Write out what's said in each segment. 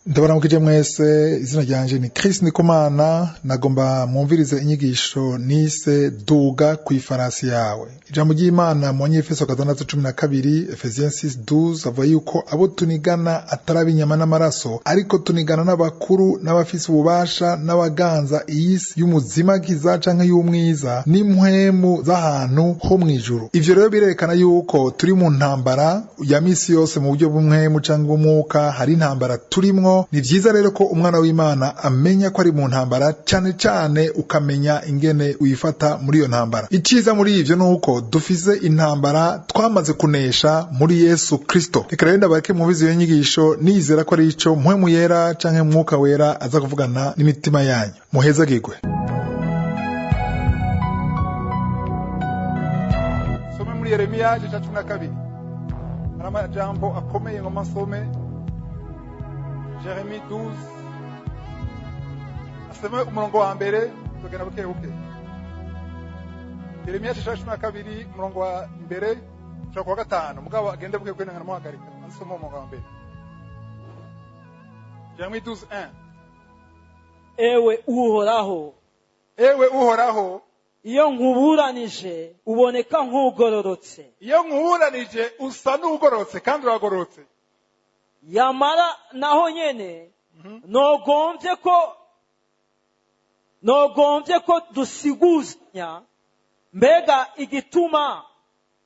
Ndabaramukije mwese, izina ryanje ni Chris Ndikumana, nagomba mwumvirize inyigisho nise duga kw'ifarasi yawe. Ijambo ry'Imana mu Efeso 6:12, Ephesians 6:12 avuga yuko abo tunigana atari inyama n'amaraso, ariko tunigana n'abakuru n'abafise ububasha n'abaganza iy'isi y'umuzimagiza canke y'umwiza n'impwemu z'ahantu ho mw'ijuru. Ivyo rero birerekana yuko turi mu ntambara ya misi yose mu buryo bw'umwemu canke bw'umwuka, hari intambara turimwo. Ni vyiza rero ko umwana w'Imana amenya ko ari mu ntambara, cane cane ukamenya ingene uyifata muri iyo ntambara. Iciza muri ivyo nuko dufise intambara twamaze kunesha muri Yesu Kristo. Reka rero ndabareke mubizi iyo nyigisho, nizera ko ari ico mpwemu yera canke mwuka wera aza kuvugana n'imitima yanyu. Muhezagirwe. Some muri Yeremiya 12. Hari amajambo akomeye ngo masome. Jeremie 12. Asome umurongo wa mbere tugenda buke buke. Yeremiya 12 umurongo wa mbere ushaka kwa gatanu mugabo agende buke buke ngana muhagarika. Asome umurongo wa mbere. Jeremie 12:1. Ewe Uhoraho, Ewe Uhoraho, iyo nkuburanije uboneka nk'ugororotse. iyo nkuburanije usa n'ugororotse kandi uragororotse. Yamara naho nyene nogombye ko dusiguzanya, mbega igituma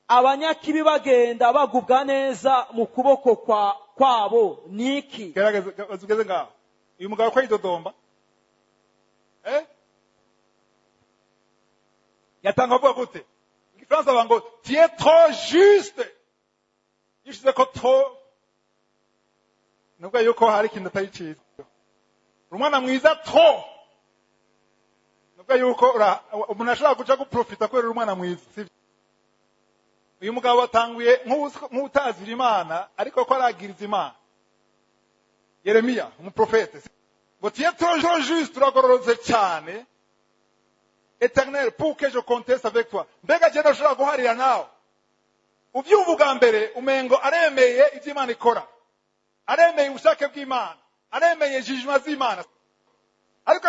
abanyakibi bagenda bagubwa neza mu kuboko kwabo niki? Gerageza bazugeze ngaho. Uyu mugabo ko yidodomba. Yatanga avuga gute? Igifaransa bango tu es trop juste. Yishize ko trop nubwo yuko hari ikintu atari cyiza. Umwana mwiza trop. Nubwo yuko umuntu ashobora kuja guprofita kubera umwana mwiza. Uyu mugabo watanguye nk'utazira Imana ariko ko aragiriza Imana. Yeremiya umuprofete. Ngo tu es trop juste, uragororotse cyane. Éternel, pour que je conteste avec toi. Mbega je ndashobora guharira nawe. Uvyumva bwa mbere umengo aremeye ivyo Imana ikora. Aremeye ubushake bw'Imana, aremeye jijima z'Imana, ariko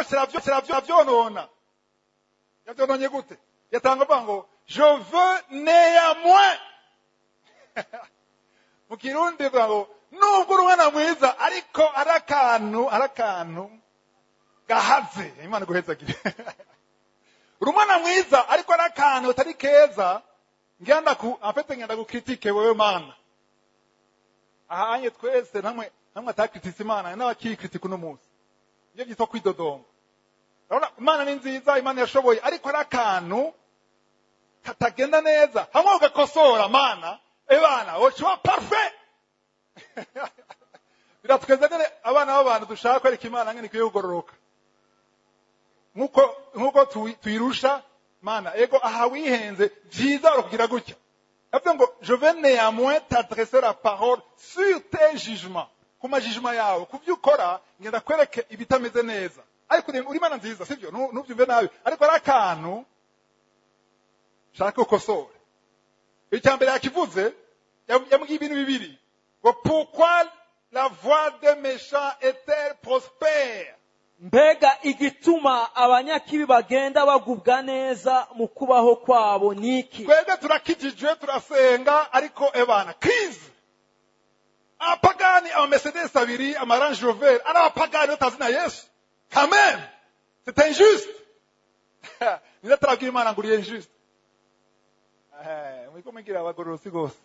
vyonona. Yavyononye gute? Yatanga avuga ngo je veux néanmoins. Mu Kirundi avuga ngo nubwo urumwana mwiza ariko arakantu gahaze. Imana guhezagire. Urumwana mwiza ariko arakantu utari keza, ngenda gukritike wewe Mana. Ahanye twese namwe atakritise Imana n'abakikritike uno munsi. Iyo byitwa kwidodoma. Urabona Imana ni nziza, Imana yashoboye, ariko ari akantu katagenda neza. Hamwe ugakosora Mana, Bana, wochwa parfait. Biratwezanire abana b'abantu dushaka kwereka Imana ngene ikwiye kugororoka. Nkuko tuyirusha Mana, ego aha wihenze byiza urukugira gutya. Après, je vais néanmoins t'adresser la parole sur tes jugements. Kuma jugement yawe, kuvyo ukora, ngenda kwereke ibitameze neza. Ariko uri Imana nziza, sivyo? Nuvyumve nabi. Ariko ari akantu shaka ukosore. Icyambere yakivuze, yambwiye ibintu bibiri. Ngo pourquoi la voie des méchants est-elle prospère? Mbega igituma abanyakibi bagenda bagubwa neza mu kubaho kwabo niki? Twebwe turakijijwe turasenga ariko ebana kizi. Apagani ama Mercedes abiri ama Range Rover ari apagani utazina Yesu. Quand même, c'est injuste. Niza turabwira Imana ngo uri injuste. Mwiko mwigira abagororosi gose.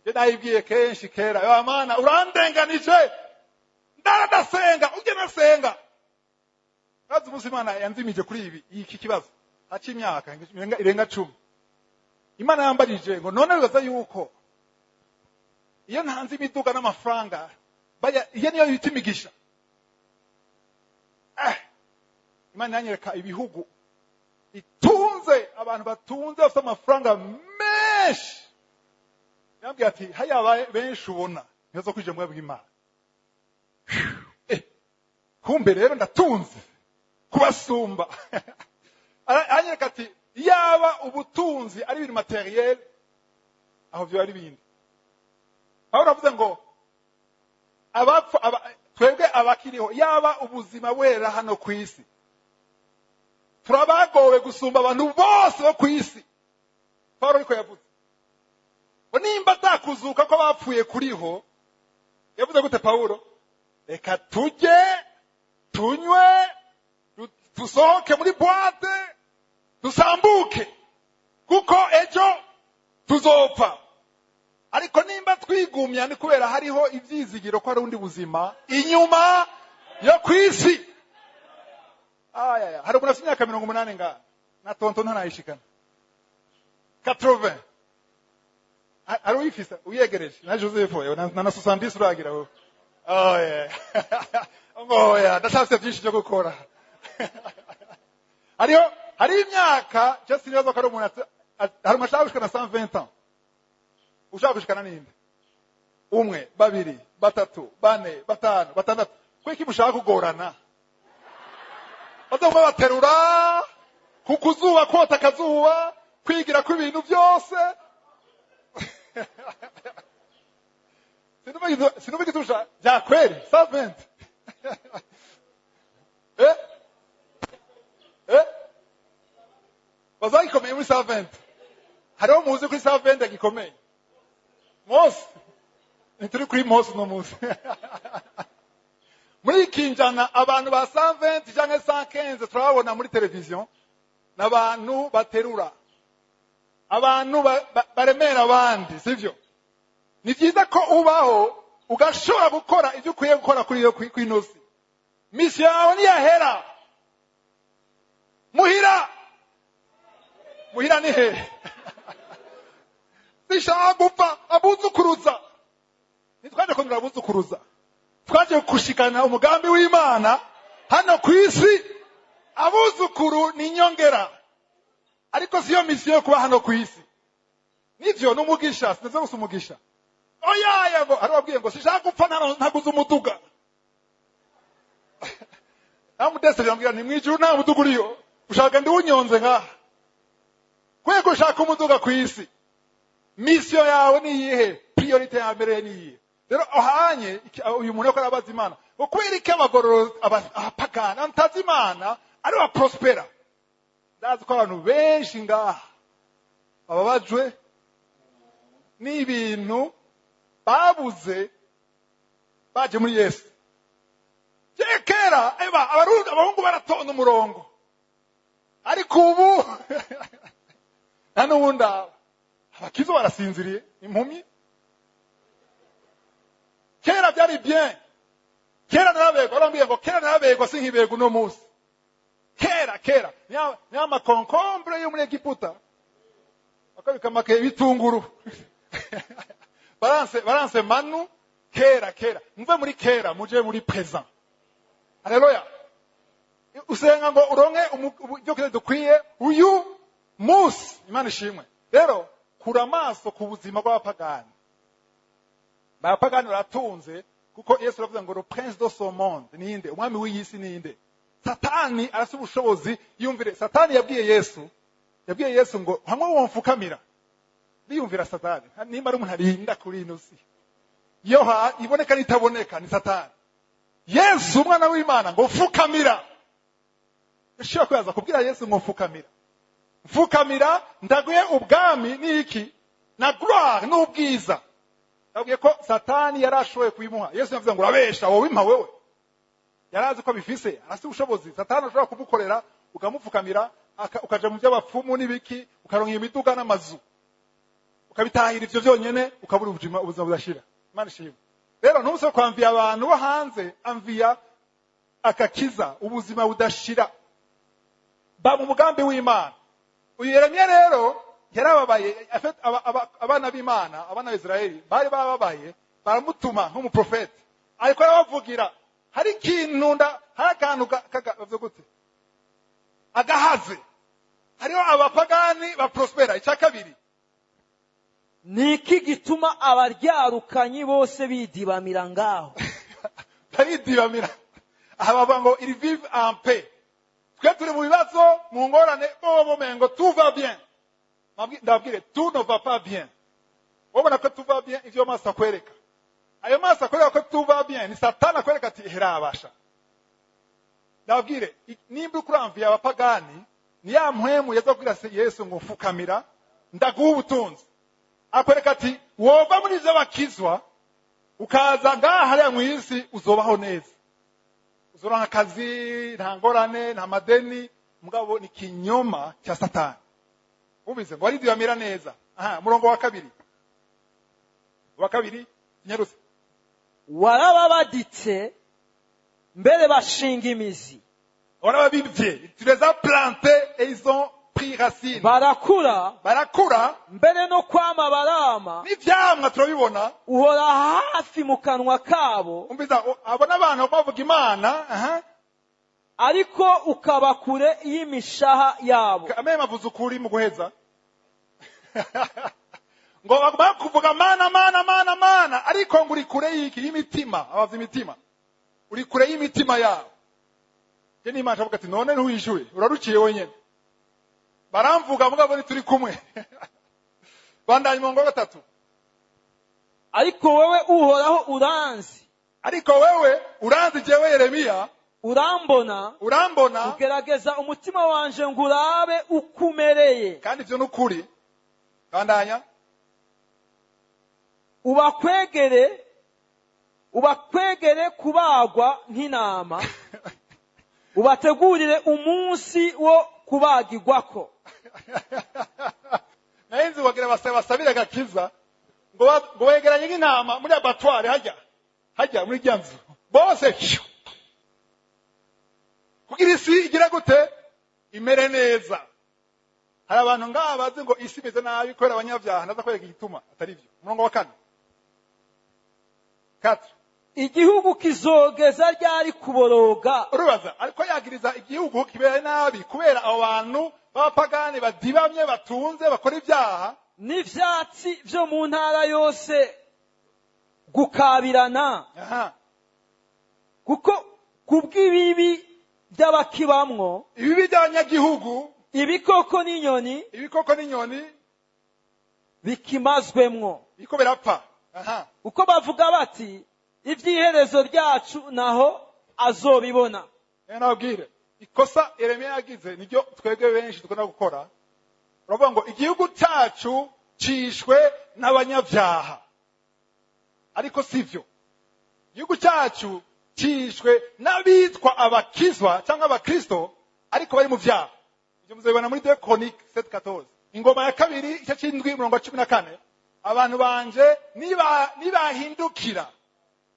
Je nayibwiye kenshi kera, yo Mana urandenganije. Ndarasenga, uje nasenga. Kazi Imana yanzimije kuri iki kibazo. Haci imyaka irenga 10. Imana yambarije ngo none bibaza yuko iyo ntanze imiduga n'amafaranga iyo niyo yitimigisha. Imana yanyereka ibihugu itunze abantu batunze bafite amafaranga menshi. Yambwiye ati haya benshi ubona nizo kwije mwe bw'Imana. Kumbe rero ndatunze kubasumba. Anyereka ati yaba ubutunzi ari ibintu materiel aho byo ari bindi. Aho navuze ngo twebwe abakiriho yaba ubuzima wera hano ku isi turabagowe gusumba abantu bose bo ku isi. Paulo ariko yavuze ngo nimba atakuzuka ko bapfuye kuriho, yavuze gute Paulo? Reka tujye tunywe dusohoke muri boîte dusambuke kuko ejo tuzopfa. Ariko nimba twigumya ni kubera hariho ivyizigiro ko ari undi buzima inyuma yo kwisi. Hari umuntu afite imyaka 80 nga na tonto ntanayishikana 80. Ari uyifisa uyegereje na Joseph we na 70 uragira we. Ngoya ndashaka byinshi byo gukora. Hari imyaka just nibaza ko ari umuntu hari umashaka gushikana 120 ans. Ushaka gushikana ninde? Umwe, babiri, batatu, bane, batanu, batandatu. Kwiki mushaka kugorana? Bazomba baterura kukuzuba kota kazuba kwigira ku ibintu byose. Sinumva gitusha bya kweli 120. Bazayikomeye muri 120. Hariho muzi kuri 120 gikomeye. Mose nituri kuri Mose no Mose. Muri kinjana abantu ba 120 cyangwa 115 turabona muri television n'abantu baterura, abantu baremera abandi, sivyo? Ni byiza ko ubaho ugashobora gukora ibyo ukwiye gukora kuri iyo kwinosi. Misi yawe ni yahera. Muhira ni he? Sishaka gupfa abuzukuruza. Nitwaje ko nirabuzukuruza. Twaje kushikana umugambi w'Imana hano ku isi. Abuzukuru ni nyongera. Ariko siyo misiyo yo kuba hano ku isi. Nivyo n'umugisha, sineze gusa umugisha. Oya ngo arababwiye ngo sishaka gupfa ntaguze umuduga. Namudese yambwira ni mwijuru nta muduga uriyo. Ushaka ndi unyonze ngaha. Kwego ushaka umuduga ku isi. Mission yawe ni iyihe? Priority ya mbere ni iyihe? Rero ahanye uyu muntu yakora abaza Imana. Ukwirike abagororo abapagana ntazi Imana ari wa prospera. Ndazi ko abantu benshi ngaha bababajwe n'ibintu babuze baje muri Yesu. Kera abarundi abahungu baratonda umurongo. Ariko ubu nta wunda abakizo barasinziriye impumyi. Kera byari bien. Kera narabego arambwiye ngo kera narabego sinkibego no musi. Kera nyama concombre yo muri Egiputa akabikamake bitunguru. Balance manu kera mve muri kera muje muri present. Haleluya. Usenga ngo uronke byo kire dukwiye uyu musi Imana ishimwe. Rero kura amaso ku buzima bw'abapagani. Abapagani baratunze kuko Yesu aravuga ngo le prince de ce monde ninde? Umwami w'iyisi ninde? Satani arasa ubushobozi. Yumvire Satani yabwiye Yesu ngo hamwe womfukamira. Biyumvira Satani nimba ari umuntu arinda kuri ino si. Yoha iboneka nitaboneka ni Satani. Yesu umwana w'Imana ngo fukamira. Ushaka kuyaza kubwira Yesu ngo fukamira. Fukamira ndaguye ubwami niki na gloire n'ubwiza. Yabwiye ko Satani yarashoye kuyimuha. Yesu yavuze ngo urabesha wowe impa wewe. Yarazi ko bifise arasi ubushobozi. Satani ashobora kubukorera ukamufukamira ukaja mu by'abapfumu n'ibiki ukaronka imiduga n'amazu. Ukabitahira ivyo byonyene ukabura ubuzima budashira. Imana ishimwe. Rero ntuse kwamvia abantu bo hanze amvia akakiza ubuzima budashira. Ba mu mugambi w'Imana. Uyu Yeremiya rero yarababaye abana b'Imana, abana b'Israeli bari bababaye baramutuma nk'umuprofeti. Ariko arabavugira hari ikintu hari akantu bavuze gute? Agahaze. Hariho abapagani ba prospera. Icya kabiri niki gituma abaryarukanyi bose bidibamira ngaho? Baridibamira. Ababa ngo ils vivent en paix. Twe turi mu bibazo mu ngorane bo mengo tout va bien. Ndabwire tout ne va pas bien. Wabona ko tout va bien ivyo masa kwereka. ayo maso akwereka ko tuba bien ni satani akwereka ati herabasha. Ndabwire nimba ukuramviye abapagani ni ya mpwemu yazabwira Yesu ngo mfukamira ndaguha ubutunzi. Akwereka ati wova muri ivyo bakizwa ukaza ngaha hariya mw'isi uzobaho neza. Uzoronka akazi, nta ngorane, nta madeni, mugabo ni kinyoma cya satani. Ubize ngo aridio yamera neza. Aha, murongo wa kabiri. Wa kabiri nyaruse. warababaditse mbere bashinga imizi, Warababibye, tu les as plantés et ils ont pris racine. barakura mbere no kwama barama, N'ivyamwa turabibona. uhora hafi mu kanwa kabo, Umbiza abona abantu bavuga Imana, ariko ukaba kure y'imishaha yabo. Ameye mavuze ukuri mu guheza. Ngo bakuvuga mana ariko ngo uri kure y'iki y'imitima, abazi imitima. Uri kure y'imitima yabo. Je n'Imana avuga ati none ntuwishuye, uraruciye wenyene. Baramvuga mugabo ni turi kumwe. Bandanye mu ngo gatatu. Ariko wewe uhoraho uranzi, Ariko wewe uranzi jewe Yeremiya, urambona, ugerageza umutima wanje ngo urabe ukumereye. kandi ivyo n'ukuri. Bandanya. ubakwegere kubagwa nk'intama, ubategurire umunsi wo kubagirwako. Nayenzi wagira basabira agakiza ngo wegeranye nk'intama muri abatware hajya muri ryanzu bose kugira isi igira gute imere neza. Hari abantu ngaha bazi ngo isi imeze nabi kubera abanyabyaha, ndaza kwereka igituma atari byo. Murongo wa 4. Igihugu kizogeza ryari kuboroga. Urubaza ariko yagiriza igihugu kibere nabi kubera abo bantu b'abapagani badibamye batunze bakora ibyaha. N'ivyatsi vyo mu ntara yose gukabirana. Kuko kubw'ibibi by'abakibamwo, ibibi by'abanyagihugu, ibikoko n'inyoni bikimazwemwo, biko birapfa. Uko bavuga bati ivy'iherezo ryacu naho azobibona. Nabwire ikosa Yeremiya yagize niryo twebwe benshi dukunda gukora. Uravuga ngo igihugu cyacu cishwe n'abanyabyaha, ariko sivyo. Igihugu cyacu cishwe n'abitwa abakizwa cyangwa abakristo ariko bari mu vyaha. Ibyo muzabibona muri 2 Chroniques 7:14. Ingoma ya kabiri ice c'indwi murongo 14. Abantu banje nibahindukira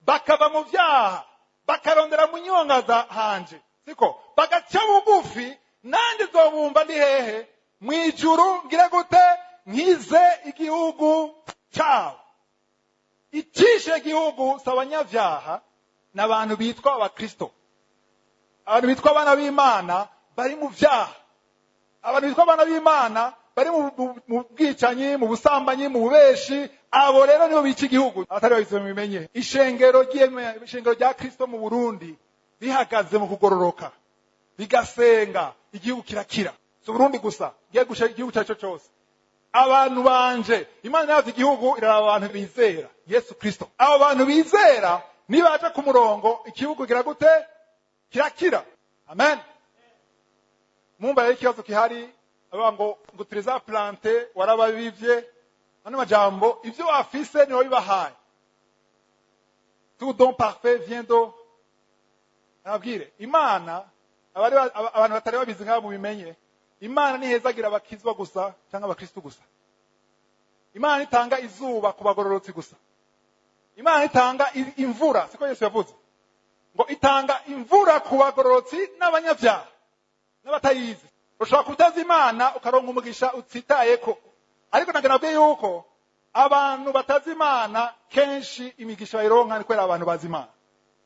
bakava mu vyaha bakarondera mu nyongaza hanje, siko bagaca bugufi, nandi zobumva ndi hehe mwijuru ngire gute nkize igihugu cyabo. Icishe igihugu sabanyavyaha n'abantu bitwa abakristo, abantu bitwa abana b'Imana bari mu vyaha, abantu bitwa abana b'Imana bari mu bwicanyi, mu busambanyi, mu bubeshi. Abo rero nibo bica igihugu. Atari babize mubimenye ishengero rya Kristo mu Burundi bihagaze mu kugororoka bigasenga, igihugu kirakira. So Burundi gusa giye gusha igihugu cyaco cyose. Abantu banje Imana yavuze igihugu iraba abantu bizera Yesu Kristo. Abo bantu bizera nibaje ku murongo igihugu gira gute kirakira. Amen. Mumba yari kibazo kihari ngo turiza plante warababivye. Ano majambo ivyo wafise niho bibahaye. Tout don parfait vient do. Nabwire Imana abantu batari babizi ngabo bimenye. Imana nihezagira abakizwa gusa cyangwa abakristo gusa. Imana itanga izuba ku bagororotsi gusa. Imana itanga imvura, siko Yesu yavuze. Ngo itanga imvura ku bagororotsi n'abanyabyaha n'abatayizi. Ushobora kutaza Imana ukaronka umugisha utsitayeko. Ariko naganabwe yuko abantu batazi Imana kenshi imigisha bayironka ni kwera abantu bazi Imana.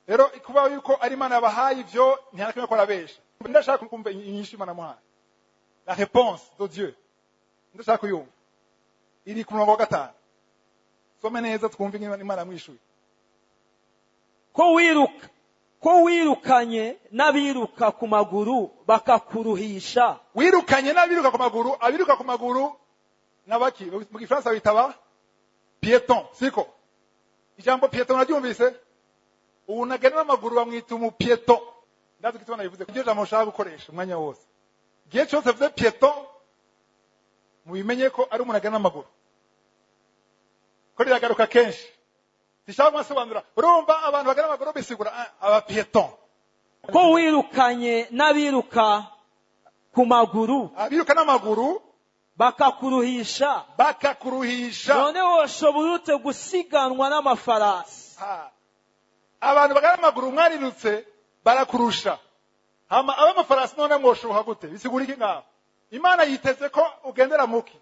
Rero ikuba yuko ari Imana yabahaye ivyo ntiharakimwe ko arabesha. Ndashaka kumva inyinshi Imana muhaye. La réponse de Dieu. Ndashaka kuyumva. Iri ku murongo wa 5. Some neza twumve Imana mwishuye. Ko wirukanye n'abiruka ku maguru bakakuruhisha. Wirukanye n'abiruka ku maguru, abiruka ku maguru nabaki mu Gifaransa bitaba piéton, siko. ijambo pieto muraryumvise? Ubu nagenda n'amaguru bamwita umupieto. Ndazi kitwa nabivuze iryo jambo nshaka gukoresha umwanya wose. Igihe cyose vuze pieto mubimenye ko ari umuntu agenda n'amaguru. Ko riragaruka kenshi. Sishaka masobanura. Urumva abantu bagana n'amaguru bisigura aba pieton. ko wirukanye n'abiruka ku maguru Abiruka n'amaguru bakakuruhisha none woshobora ute gusiganwa n'amafarasi? Abantu bagana n'amaguru mwarirutse barakurusha. Hama abamafarasi none mwoshuha gute? Bisigura iki ngaho? Imana yiteze ko ugendera muki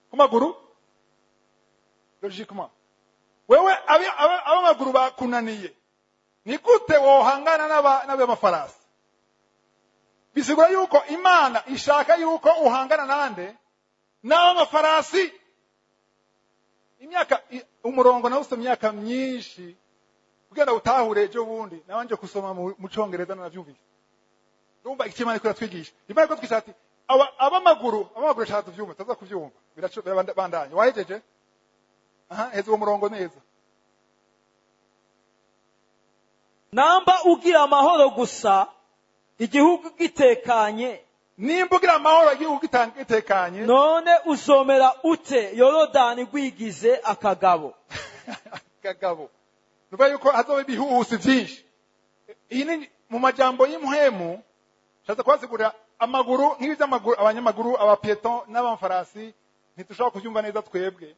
ku maguru logiquement. Wewe abamaguru bakunaniye, ni gute wohangana n'abamafarasi? Bisigura yuko Imana ishaka yuko uhangana nande n'abamafarasi. Imyaka umurongo nawuse imyaka myinshi kugenda utahure ejo bundi nabanje kusoma mu Cyongereza naravyumvise. Urumva ikimana ko yatwigisha. Imana ko twishati abamaguru cyane tuvyumva taza kuvyumva. Biracobera bandanye. Wahejeje? Heza uwo murongo neza. Namba ugira amahoro gusa igihugu gitekanye. Nimba ugira amahoro igihugu gitekanye, none uzomera ute Yorodani gwigize akagabo? Akagabo. Nuba yuko hazobe ibihuhusi byinshi. Iyi ni mu majambo y'impuhemu. Shaza kwasigura amaguru nk'iby'amaguru, abanyamaguru, abapieton n'abamfarasi ntitushobora kubyumva neza twebwe.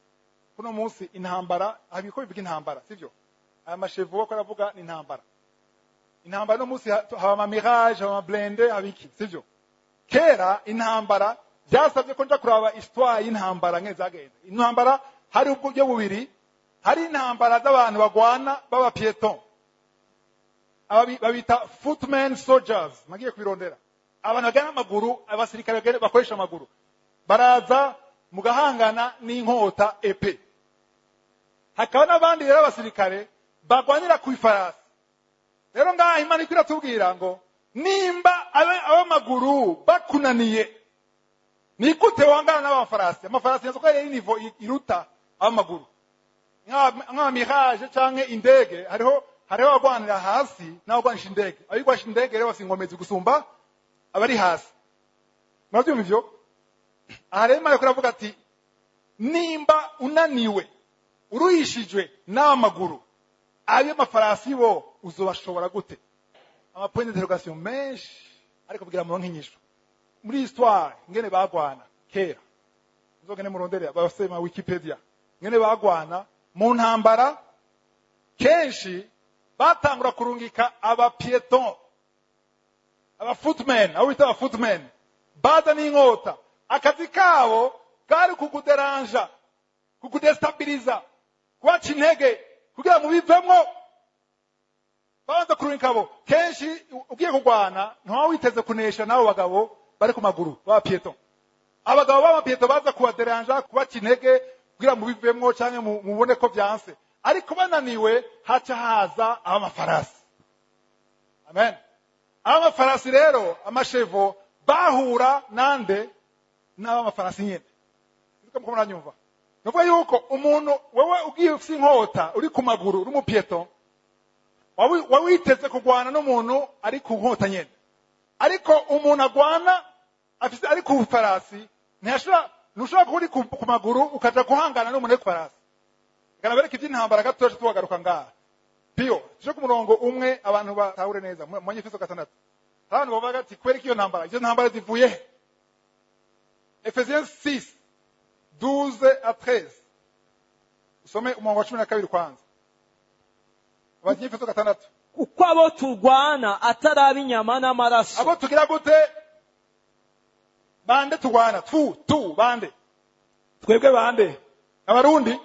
Kuno munsi intambara habiko bivuga intambara, sivyo? Aya mashevu ko aravuga ni intambara. Intambara no munsi haba ama mirage, haba blende, habiki, sivyo? Kera intambara byasabye ko nja kuraba histoire y'intambara nk'ezagenda. Intambara hari ubwo bubiri, hari intambara z'abantu bagwana baba pieton. Babita footmen soldiers, magiye kubirondera. Abantu bagana amaguru, abasirikare bakoresha amaguru. Baraza mugahangana n'inkota epe. Hakaba n'abandi rero abasirikare bagwanira ku ifarasi. Rero ngaha Imana ikira tubwira ngo nimba abamaguru bakunaniye, ni gute wangana n'abafarasi? Amafarasi yazo ko ari nivo iruta abamaguru. Nka mirage canke indege, hariho abagwanira hasi n'abagwanisha indege. Abigwanisha indege rero basingomezi gusumba abari hasi. Mwavyumva ivyo? Aha rero Imana kuravuga ati nimba unaniwe uruhishijwe n'amaguru, ayo mafarasi bo uzobashobora gute? Ama point d'interrogation menshi ariko kugira mu nk'inyisho. Muri histoire ngene bagwana kera. Uzogene murondere abasema Wikipedia. Ngene bagwana mu ntambara kenshi batangura kurungika aba pieton, aba footmen, abo bita aba footmen. Baza n'inkota. Akazi kabo kari kukuderanja, kukudestabiliza, kubaca intege kugira mu bivemwo. Babanza kurungika abo. Kenshi ugiye kugwana ntawe witeze kunesha nabo bagabo bari ku maguru baba pieton. Abagabo baba pieton baza kubaderanja, kubaca intege kugira mu bivemwo canke mubone ko byanse. Ariko bananiwe haca haza abamafarasi. Amen. Abamafarasi rero amashevo bahura nande n'abamafarasi nyene. Niko mukoma nyumva. Nuvuga yuko umuntu wewe ugiye ufite inkota uri ku maguru uri mu pieton, wawiteze kugwana n'umuntu ari ku nkota nyene. Ariko umuntu agwana afite ari ku farasi ntushobora kuri ku maguru ukaja guhangana n'umuntu ari ku farasi. Kana bereka iby'intambara gatoje tubagaruka ngaha. Pio, tuje ku murongo umwe abantu batahure neza mu Efeso 6. Abantu bavuga ati kwereka iyo ntambara, izo ntambara zivuye he? Ephesiens 6 12 à 13. Usome umurongo wa 12 kwanza. Abanye Efeso 6. Uko abo turwana atarabi inyama n'amaraso. Abo tugira gute? Bande turwana, bande. Twebwe bande. Abarundi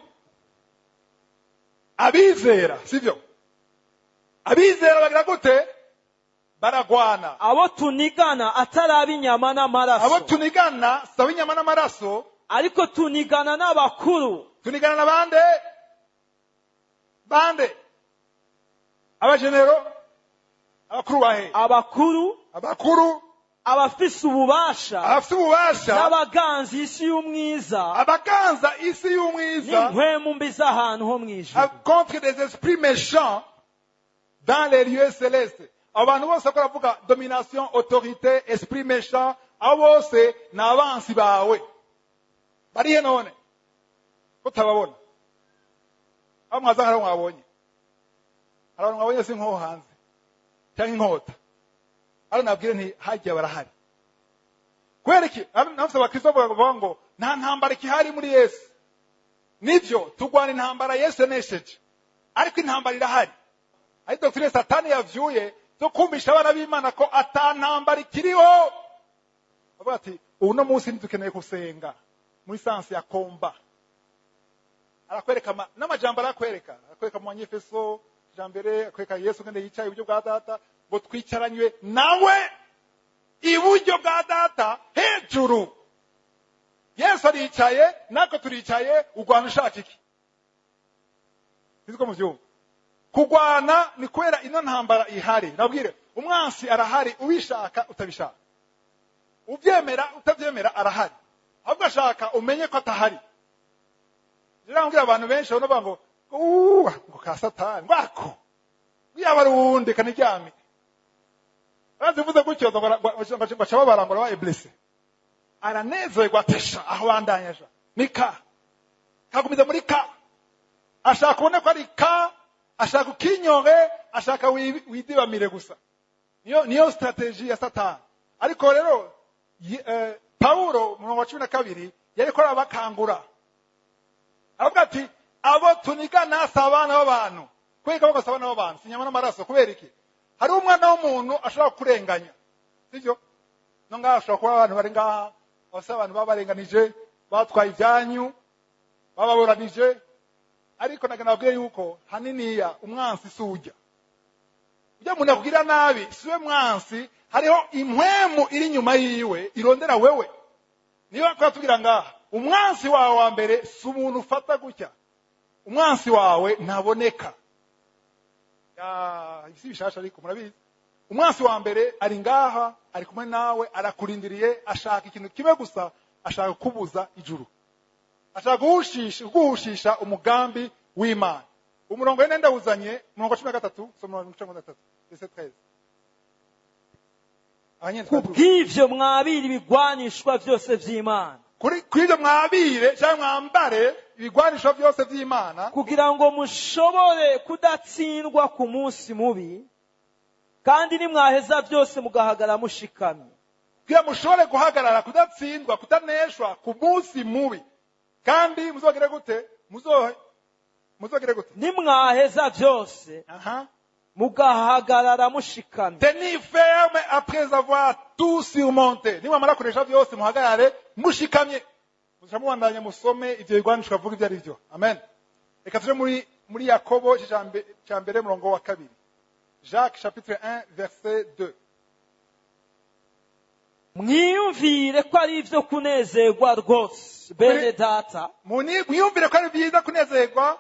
abizera, sivyo? Abizera bagira gute? Baragwana. Abo tunigana atarabi inyama n'amaraso. Abo tunigana sawa inyama n'amaraso, ariko tunigana n'abakuru. Tunigana na bande. Abajenero, abakuru bahe? Abakuru, abafise ububasha abafite ububasha n'abaganza isi y'umwiza abaganza isi y'umwiza n'impwemu mbi z'ahantu ho mw'ijuru contre des esprits méchants dans les lieux célestes. Abantu bose ko baravuga domination, autorité, esprit méchant, abo bose ni abansi bawe. Barihe none ko tababona? Abo mwaza haro mwabonye. Abantu mwabonye si nko hanze cyangwa inkota. Ari nabwire nti hajya barahari. Kwereke nafse abakristo bavuga ngo nta ntambara ikihari muri Yesu. Nivyo tugwana intambara Yesu yanesheje. Ariko intambara irahari. Ari doctrine Satani yavyuye zo kumvisha abana b'Imana ko atantambara ikiriho. Bavuga ati uno munsi ntidukeneye gusenga muri sansi ya komba. Arakwereka n'amajambo arakwereka mu Banyefeso jambere akwereka Yesu ngende yicaye iburyo bwa data ngo twicaranywe nawe iburyo bwa data hejuru. Yesu aricaye nako turicaye ugwana ushaka iki? Biziko muvyumva. Kugwana ni kwera ino ntambara ihari. Nabwire umwansi arahari ubishaka utabishaka. Uvyemera utavyemera arahari. Ahubwo ashaka umenye ko atahari. Ngira abantu benshi bano bango ngo ka Satani ngwako. Wiyabarundi kaniryame. Bazivuze gutyo ngo chababarangora wa iblise. Aranezerwa atesha aho bandanyesha. Nika. Kagumiza muri ka. Ashaka kubona ko ari ka, ashaka ukinyonge, ashaka widibamire gusa. Niyo strategy ya Satani. Ariko rero Paulo mu 12 yariko arabakangura. Aravuga ati abo tunigana sabana b'abantu. Kwega bagasabana b'abantu sinyama n'amaraso kubera iki? Hari umwana w'umuntu ashobora kurenganya. Sivyo? No ngaho ashobora kuba abantu bari ngaha, bose abantu babarenganije, batwaye ibyanyu, bababuranije. Ariko naganabwiye yuko haniniya umwansi sujya. Ujya umuntu akubwira nabi, siwe mwansi, hariho impwemu iri nyuma yiwe irondera wewe. Niyo kwatubwira ngaha, umwansi wawe wa mbere si umuntu ufata gutya. Umwansi wawe ntaboneka. Isi bishasha ariko murabizi. Umwansi wa mbere ari ngaha, ari kumwe nawe, arakurindiriye, ashaka ikintu kimwe gusa, ashaka kubuza ijuru. Ashaka guhushisha umugambi w'Imana. Umurongo wene ndawuzanye, umurongo 13, somo 13, verset 13. Kubw'ivyo mwabire ibigwanishwa byose vy'Imana. Kuri ivyo mwabire cyangwa mwambare ibigwanishwa byose vy'Imana kugira ngo mushobore kudatsindwa ku munsi mubi, kandi nimwaheza byose mugahagara mushikamye. Kugira mushobore guhagarara kudatsindwa kutaneshwa ku munsi mubi. Kandi muzogere gute? Muzogere gute? Nimwaheza byose mugahagarara mushikamye. Tenez ferme après avoir tout surmonté. Nimwamara kunesha byose muhagarare mushikamye. Muzamubandanya musome ivyo bigwanishwa vuga ivyo ari byo. Amen. Reka tuje muri Yakobo cyambere murongo wa 2. Jacques chapitre 1 verset 2. Mwiyumvire ko ari ivyo kunezerwa rwose bene data. Mwiyumvire ko ari byiza kunezerwa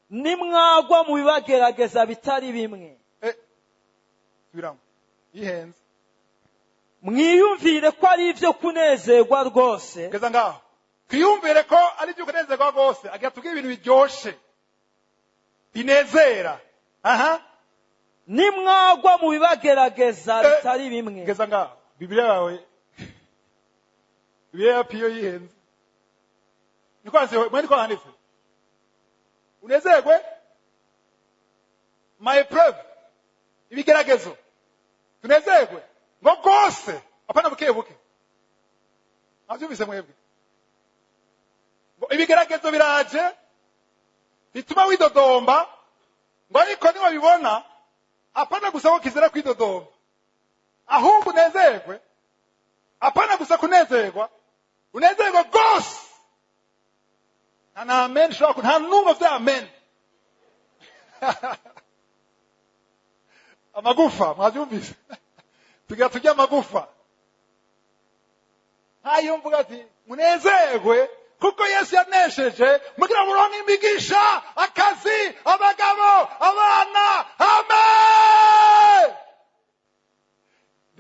nimwagwa mu bibagerageza bitari bimwe. Biramwe yihenze. Mwiyumvire ko ari ivyo kunezerwa rwose. Geza ngaho. Kwiyumvire ko ari ivyo kunezerwa rwose agira tugira ibintu biryoshe. Binezera. Nimwagwa mu bibagerageza bitari bimwe. Geza ngaho. Biblia yawe. Biblia piyo yihenze. Niko handitse. Unezerwe my preuve ibigeragezo tunezerwe ngo gose apana bukebuke avyumvise mwebwe ngo ibigeragezo biraje bituma widodomba ngo ariko niwe bibona apana gusa ko kizera kwidodomba ahubwo unezerwe apana gusa kunezerwa unezerwe gose. Amen shaka nta numva vya amen. Amagufa mwavyumvise. Tujya amagufa. Hayo mvuga ati munezerwe kuko Yesu yanesheje mugira muronke imigisha akazi abagabo abana. Amen.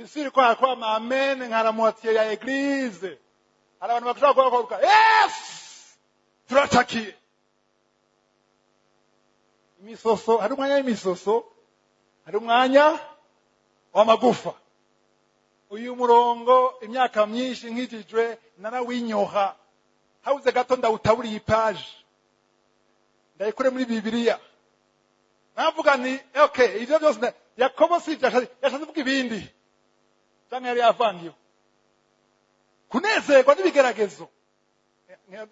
bisiri ko hakwa amen nkara moitié ya église hari abantu bakishaka kuvuga yes turatakiye imisoso hari umwanya w'imisoso hari umwanya w'amagufa uyu murongo imyaka myinshi nkijijwe narawinyoha hauze gato ndawutaburiye page ndayikure muri Bibiliya navuga ni okay ivyo byose Yakobo sivyo yashatse kuvuga ibindi cyangwa yari yavangiwe kunezerwa n'ibigeragezo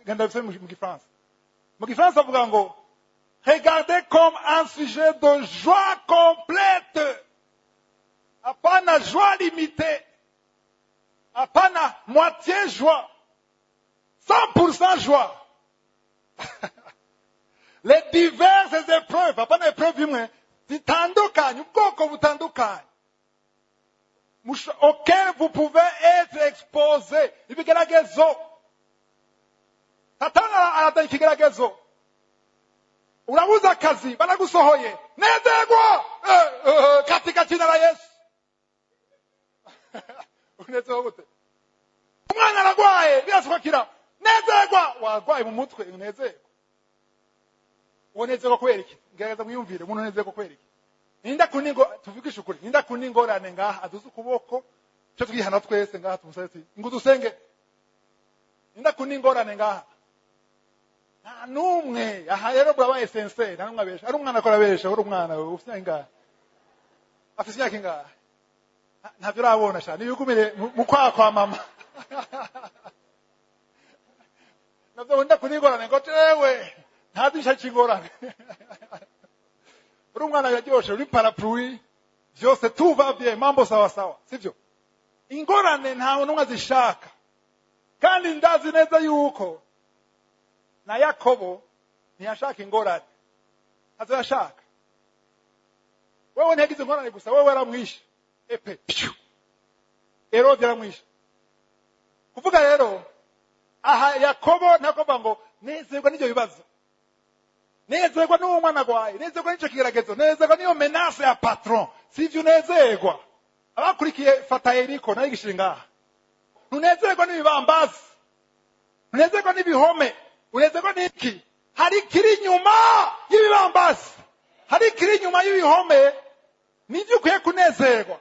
ngenda bise mu Gifaransa avuga ngo regardez comme un sujet de joie complète apana joie limitée apana moitié joie 100% joie les diverses épreuves apana épreuve imwe zitandukanye ubwoko butandukanye auquel vous pouvez être exposé ibigeragezo Satana aradai ikigeragezo urabuza akazi banagusohoye nezerwa katika jina la Yesu unezerwa gute umwana aragwaye birasukira nezerwa wagwaye mu mutwe unezerwa unezerwa kwera iki ngereza mwiyumvire umuntu unezerwa kwera iki ninda kuningo tuvugisha ukuri ninda kuningorane ngaha aduze ukuboko cyo twihana twese ngaha tumusetse ngo dusenge ninda kuningorane ngaha nta numwe aha rero bwabaye sincere nta numwe abesha ari umwana akora abesha uri umwana ufite ingahe afite imyaka ingahe ntabyo urabona cyane ibigumire mu kwa mama nabyo wenda kuningorane ngo tewe ntadisha kingorane uri umwana yaryoshe uri parapluie byose tuva bien mambo sawa sawa sivyo ingorane ntawe numwe azishaka kandi ndazi neza yuko na Yakobo ntiyashaka ingorane azashaka wewe ntiyagize ingorane gusa wewe waramwishe epe Herode yaramwishe kuvuga rero aha Yakobo nakoba ngo nezerwa n'ibyo bibazo nezerwa n'umwana gwaye nezerwa n'icyo kigeragezo nezerwa n'iyo menace ya patron sivyo nezerwa abakurikiye fata Yeriko nayigishinga ntunezerwa n'ibibambazi ntunezerwa n'ibihome unezerwa n'iki hari kiri nyuma y'ibibambazi hari kiri nyuma y'ibihome nivyo ukwiye kunezerwa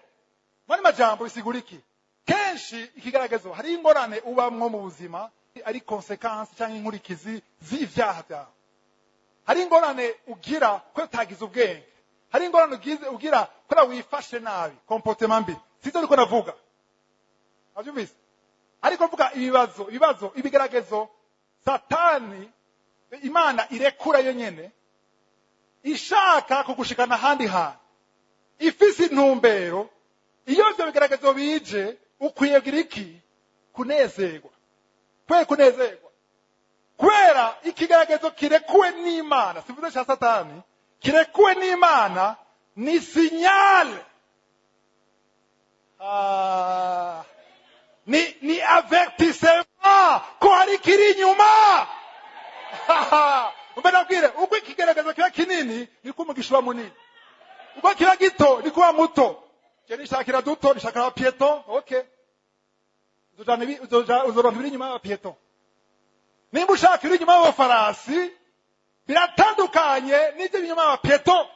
mani majambo bisigura iki kenshi ikigaragazo hari ingorane ubamwo mu buzima ari consequence cyangwa inkurikizi z'ivyaha byawe hari ingorane ugira ko utagize ubwenge hari ingorane ugira ko wifashe nabi comportement mbi sizo niko navuga avyumvise ariko vuga ibibazo ibigeragezo Satani Imana irekura yo nyene ishaka kugushikana handi hantu ifise intumbero iyo byo bigeragezo bije ukwiye giriki kunezerwa kunezerwa kwera ikigeragezo kirekuwe n'Imana sivuze cha Satani kirekuwe n'Imana ni signal ni avertissement ko hari kiri nyuma umenabwire uko ikigerageza kiba kinini niko umugisha munini uko kiba gito niko muto je nishakira duto nishakira pieton okay uzoronka biri nyuma ya pieton nimba ushakira inyuma y'abafarasi biratandukanye n'ibyo inyuma ya pieton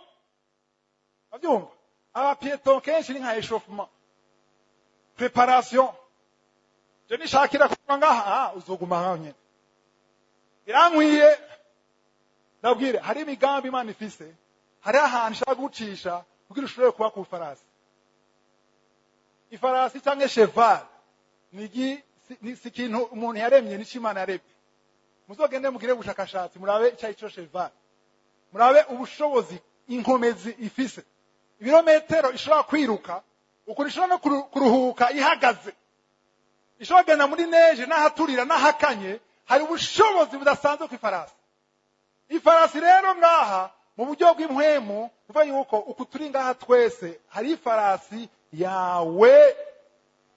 abyumva aba pieton kenshi ni nka échauffement préparation je nishakira kuva ngaha uzoguma ngaho nyene birankwiye ndabwire hari imigambi Imana ifise hari ahantu ishaka gucisha kugira ushobore kuba ku farasi ifarasi cyangwa cheval ni ikintu umuntu yaremye n'icyo Imana yaremye muzogende mugire ubushakashatsi murabe icyo cheval murabe ubushobozi inkomezi ifise ibirometero ishobora kwiruka ukuri ishobora no kuruhuka ihagaze ishobora kugenda muri neje n'ahaturira n'ahakanye hari ubushobozi budasanzwe ku ifarasi ifarasi rero ngaha mu buryo bw'impwemu uvuga yuko uku turi ngaha twese hari ifarasi yawe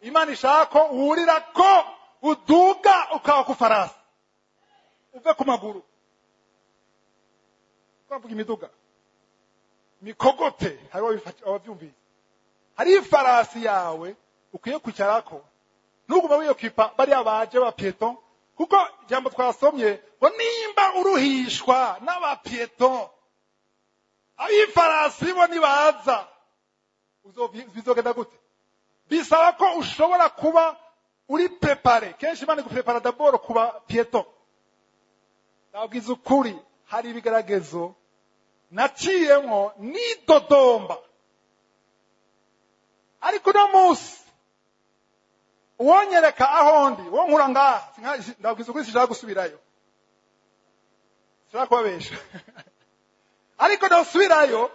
Imana ishaka ko uhurira ko uduga ukawa ku farasi uve ku maguru twavuga imiduga mikogote hariho abavyumvise hari ifarasi yawe ukwiye kwicarako ntuguma wiyokipa bariya baje bapieton kuko ijambo twasomye ngo nimba uruhishwa n'abapieton abifarasi bo nibaza bizogenda gute? Bisaba ko ushobora kuba uri prepare. Kenshi Imana iguprepara d'abord kuba pieton. Ndabwiza ukuri hari ibigeragezo naciyemo nidodomba, ariko no munsi uwonyereka ahondi wo nkura ngaha ndabwiza ukuri sishaka gusubirayo, sishaka kubabesha ariko nosubirayo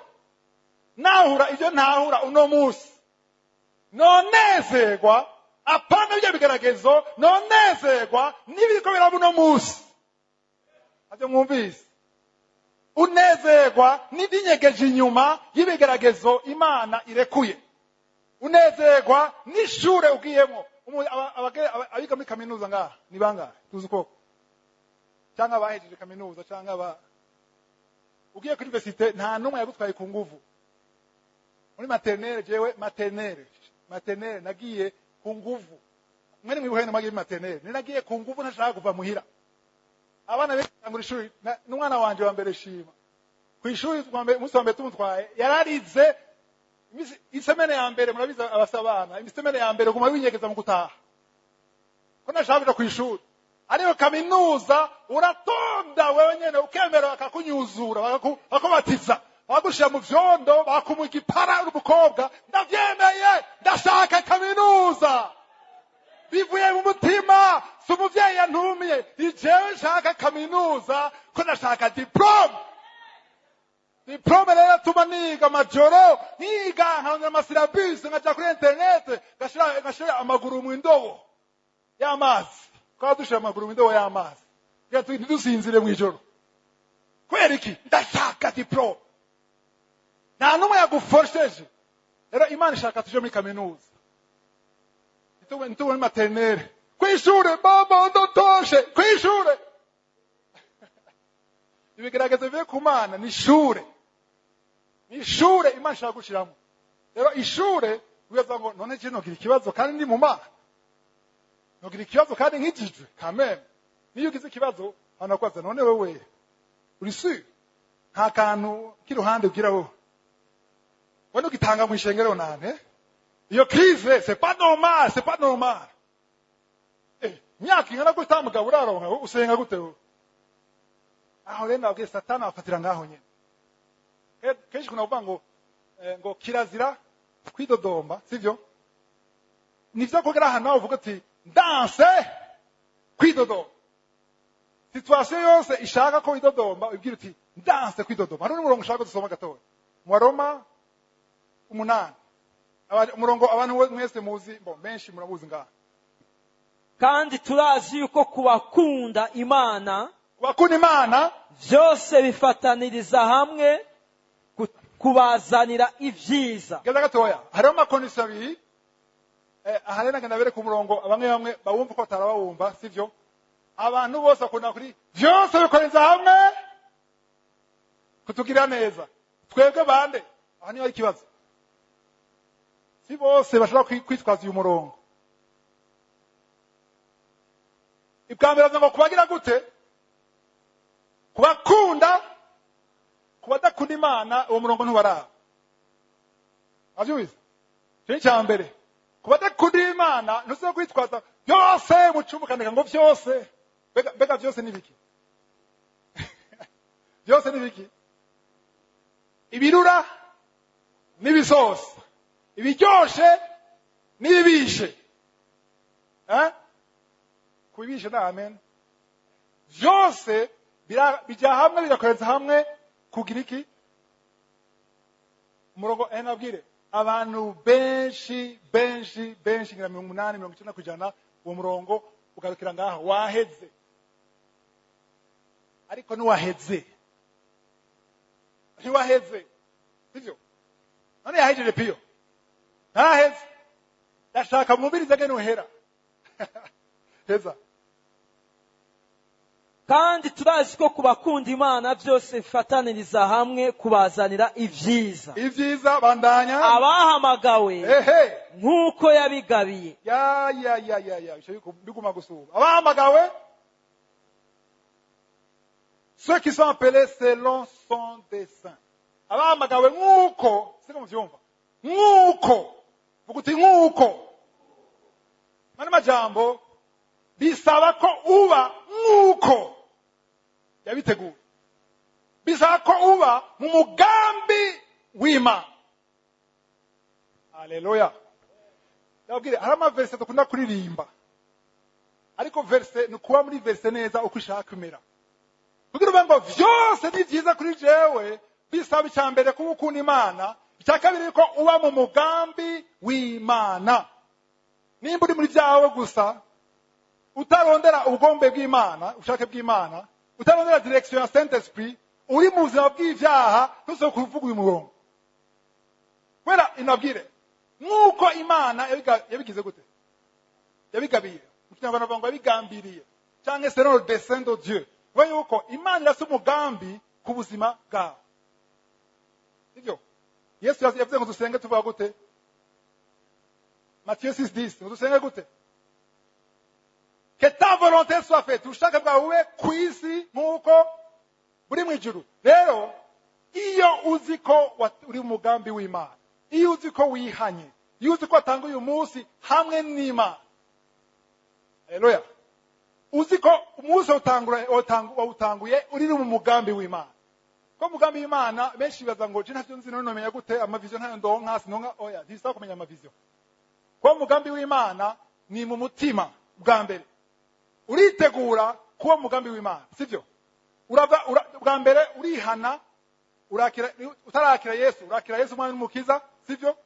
nahura ibyo ntahura uno munsi nonezerwa apana ibyo bigeragezo, nonezerwa n'ibiriko biraba uno munsi. Ate mwumvise unezerwa n'ibinyegeje inyuma y'ibigeragezo Imana irekuye, unezerwa n'ishure ugiyemo. Abiga muri kaminuza ngaha ni bangahe tuzi ko cyangwa abahejeje kaminuza cyangwa ugiye kuri universite nta numwe yagutwaye ku nguvu. Muri maternelle jewe maternelle nagiye ku nguvu. Mwene mwibuhene magiye maternelle ninagiye ku nguvu ntashaka kuva muhira. Abana betangura ishuri n'umwana wanje wa mbere shima ku ishuri umunsi wa mbere tumutwaye yararize isemene ya mbere. Murabiza abasabana isemene ya mbere guma winyegeza mu gutaha ko nashaka ku ishuri, ariyo kaminuza uratonda wewe nyene ukemera akakunyuzura bakubatiza bagushira mu vyondo bakumuga ipara urumukobwa. Ndavyemeye, ndashaka kaminuza bivuye mu mutima, si umuvyeyi yantumiye, ijewe nshaka kaminuza ko nashaka diplome. Diplome rero tuma niga amajoro, niga nkabona amasirabisi, nkaja kuri internet ngashira amaguru mu ndobo y'amazi. Kwa dushira amaguru mu ndobo y'amazi ntidusinzire mu ijoro. Kubera iki? Ndashaka diplome. Nta numwe yaguforsheje. Rero Imana ishaka tuje muri kaminuza, nituwe maternelle kwishure baba ndotoshe kwishure. Ibigeragezo bive ku Mana ni ishure, ni ishure Imana ishaka gushiramo. Rero ishure wibaza ngo none je nogira ikibazo kandi ndi mu Mana, nogira ikibazo kandi nkijijwe kameme. Niyo ugize ikibazo anakwaza none wewe uri sûr nta kantu kiruhande ugira wowe wano gitanga mu ishengero nane. Iyo crise c'est pas normal, c'est pas normal. Myaka ingana gute mugabo uraronka usenga gute wowe? Aho rero nabwiye Satani afatira ngaho nyene. Kenshi kuna uvuga ngo kirazira kwidodomba, sivyo? Nivyo kugera hano nawe uvuga ati danse kwidodomba. Situation yose ishaka ko idodomba ubwira uti danse kwidodomba. Hari umurongo ushaka gusoma gatoya mu Roma 8. Umurongo abantu mwese muzi benshi murabuzi ngaha. Kandi turazi yuko kubakunda Imana byose bifataniriza hamwe kubazanira ivyiza. Geza gatoya hariho amakondisiyo abiri ahari nagenda bere ku murongo bamwe bawumva ko batarabawumva, sivyo? Abantu bose bakunda kuri byose bikoreza hamwe kutugira neza. Twebwe bande aha niho ikibazo. Si bose bashobora kwitwaza uyu murongo. Ibwambere ngo kubagira gute? Kubakunda, kubadakunda Imana, uwo murongo ntubaraba. Avyubiza? Cyo cyambere. Kubadakunda Imana ntuzo kwitwaza byose mucumukandika ngo byose. Bega byose nibiki? Byose nibiki? Ibirura nibisose. Ibiryoshe n'ibibishe. Kubibishe na amen. Byose bijya hamwe bigakoreza hamwe kugira iki? Umurongo nabwire abantu benshi ngira 80-90% uwo murongo ugarukira ngaho waheze. Ariko ntiwaheze. Sivyo? None yahejeje piyo. Ntaheze. Ndashaka mubirize gene uhera. Heza. kandi turazi ko ku bakunda imana byose bifataniriza hamwe kubazanira ibyiza ibyiza bandanya abahamagawe ehe nk'uko yabigabiye. ya icyo biguma gusuba abahamagawe ceux qui sont appelés selon son dessein abahamagawe nk'uko siko muvyumva nk'uko vuguti nk'uko mani majambo bisaba ko uba nk'uko yabiteguye bisaba ko uba mu mugambi w'Imana. Haleluya. Ndabwire hari amaverse dukunda kuririmba ariko verse ni kuba muri verse neza uko ishaka kumera kugira ngo vyose ni vyiza kuri jewe bisaba icyambere kuba ukunda Imana icya kabiri ko uba mu mugambi w'Imana. Nimba uri muri byawe gusa utarondera ubugombe bw'Imana ushake bw'Imana utarondera direction ya Saint Esprit uri mu buzima bw'ivyaha ntuzo kuvuga uyu murongo kwera inabwire nk'uko Imana yabigize gute yabigabiye mu Kinyarwanda bavuga ngo yabigambiriye cyangwa selon le dessein de Dieu we yuko Imana irasa umugambi ku buzima bwawe sibyo. Yesu yavuze ngo dusenge tuvuga gute Matthieu 6:10 ngo dusenge gute que ta volonté soit faite ushaka bwawe ku isi nk'uko buri mu ijuru. Rero iyo uzi ko uri umugambi w'Imana iyo uzi ko wihanye iyo uzi ko atanga uyu munsi hamwe n'Imana haleluya uzi ko umunsi utanguye uri mu mugambi w'Imana ko mugambi w'Imana benshi baza ngo je ntavyo nzi none menya gute amavision ntayo ndonka sinonka oya ntibisaba kumenya amavision ko mugambi w'Imana ni mu mutima bwa mbere uritegura kuba mugambi w'Imana sivyo bwa mbere urihana utarakira Yesu urakira Yesu umwana n'umukiza sivyo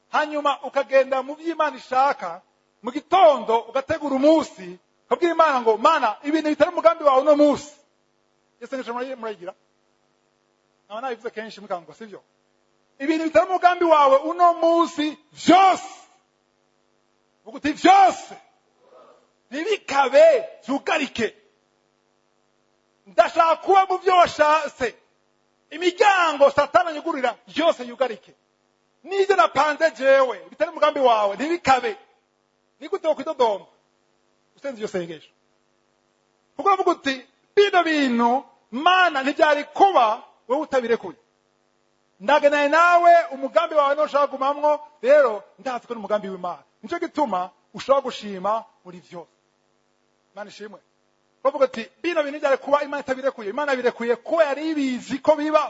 hanyuma ukagenda mu by'Imana ishaka mu gitondo ugategura umunsi ukabwira Imana ngo Mana ibintu bitari umugambi wawe no munsi Yesu ngisho murayigira abana bivuze kenshi mukango sivyo ibintu bitari umugambi wawe uno munsi vyose uguti vyose nibikabe zugarike ndashaka kuba mu byo washatse imiryango satana nyugurira yose yugarike nize napanze jewe bitari umugambi wawe ntibikabe nigute okwidodomba usenze iyo sengesho kuko uvuga uti bino bintu Mana ntibyari kuba wowe utabirekuye ndaganaye nawe umugambi wawe ntushaka gumamwo rero ndazi ko n'umugambi w'Imana nico gituma ushobora gushima muri vyose Imana ishimwe bavuga ati bino bintu byari kuba Imana itabirekuye Imana birekuye ko yari ibizi ko biba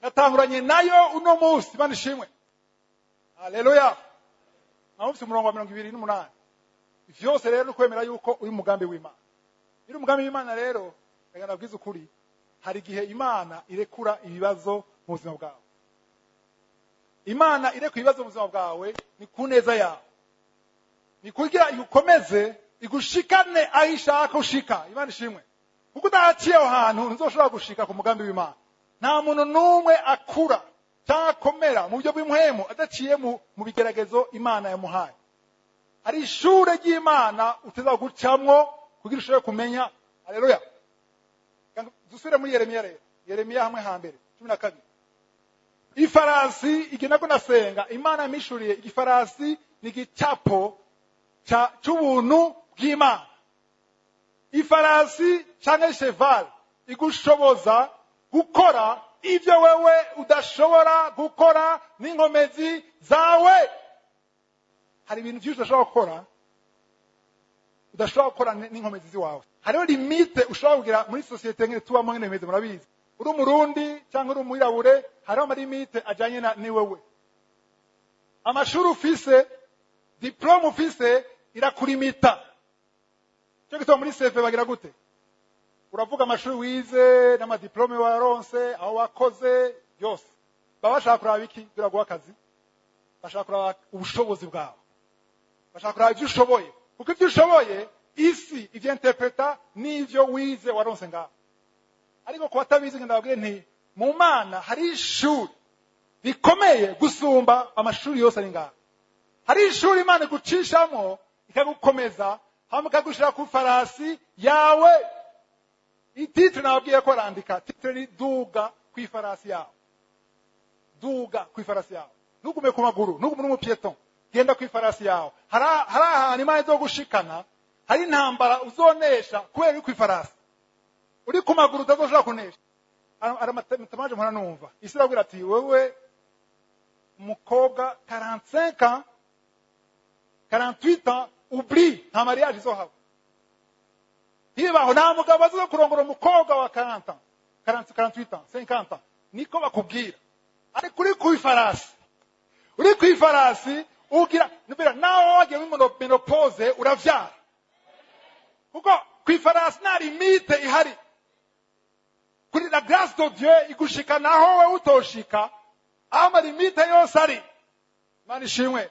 natanguranye nayo uno munsi Imana ishimwe haleluya Mawufisi umurongo wa 28 vyose rero kwemera yuko uri mugambi w'Imana iri umugambi w'Imana rero ndagana bwiza ukuri hari gihe Imana irekura ibibazo mu buzima bwawe Imana irekura ibibazo mu buzima bwawe ni kuneza yawe ni kugira ukomeze igushikane aho ishaka ushika Imana ishimwe kuko udaciye aho hantu ntuzoshobora gushika ku mugambi w'Imana. Nta muntu n'umwe akura cyangwa akomera mu buryo bw'imuhemu adaciye mu bigeragezo Imana yamuhaye. Hari ishure ry'Imana uteza gucamwo kugira ushobore kumenya. Haleluya. Dusubire muri Yeremiya rero. Yeremiya hamwe hambere 12. Ifarasi igena ko nasenga Imana yamishuriye igifarasi ni gicapo cy'ubuntu bw'Imana. Ifarasi cyangwa cheval igushoboza gukora ibyo wewe udashobora gukora n'inkomezi zawe. Hari ibintu byinshi udashobora gukora n'inkomezi zawe. Hariho limite ushobora kugira muri societe nk'ire tubamo nk'inkomezi murabizi. Uri umurundi cyangwa uri umwirabure hariho amalimite ajanye ni wewe. Amashuri ufise, diplome ufise irakulimita. Cyo gitwa muri CV bagira gute? Uravuga amashuri wize n'amadiplome waronse aho wakoze yose. Babashaka kuraba iki biraguha akazi? Bashaka kuraba ubushobozi bwawe. Bashaka kuraba ibyo ushoboye. Kuko ibyo ushoboye isi ivyo interpreta n'ivyo wize waronse ngaho. Ariko kuba atabizi ndababwiye nti mu Mana hari ishuri bikomeye gusumba amashuri yose ari ngaho. Hari ishuri Imana igucishamo ikagukomeza hama ikagushira ku farasi yawe Ititre nababwiye ko arandika. Titre ni duga kwifarasi yawe. Duga kwifarasi yawe. Nugume ku maguru, nugume n'umupieton. Genda kwifarasi yawe. Hari ahantu Imana izogushikana, hari intambara uzonesha kubera uri kwifarasi. Uri ku maguru utazoshobora kunesha. Aramutamaje mpora numva. Isi irabwira ati wewe mukobwa 45 ans 48 ans oublie nta mariage izohaba. Hibaho nta mugabo azo kurongora umukobwa wa 40 ans 48 ans 50 ans niko bakubwira. Ari kuri kwifarasi. Uri kwifarasi ugira nubira naho wagiye mu menopause uravyara. Kuko kwifarasi nta limite ihari. Kuri la grâce de Dieu igushika naho we utoshika ama limite yose ari. Mani shimwe.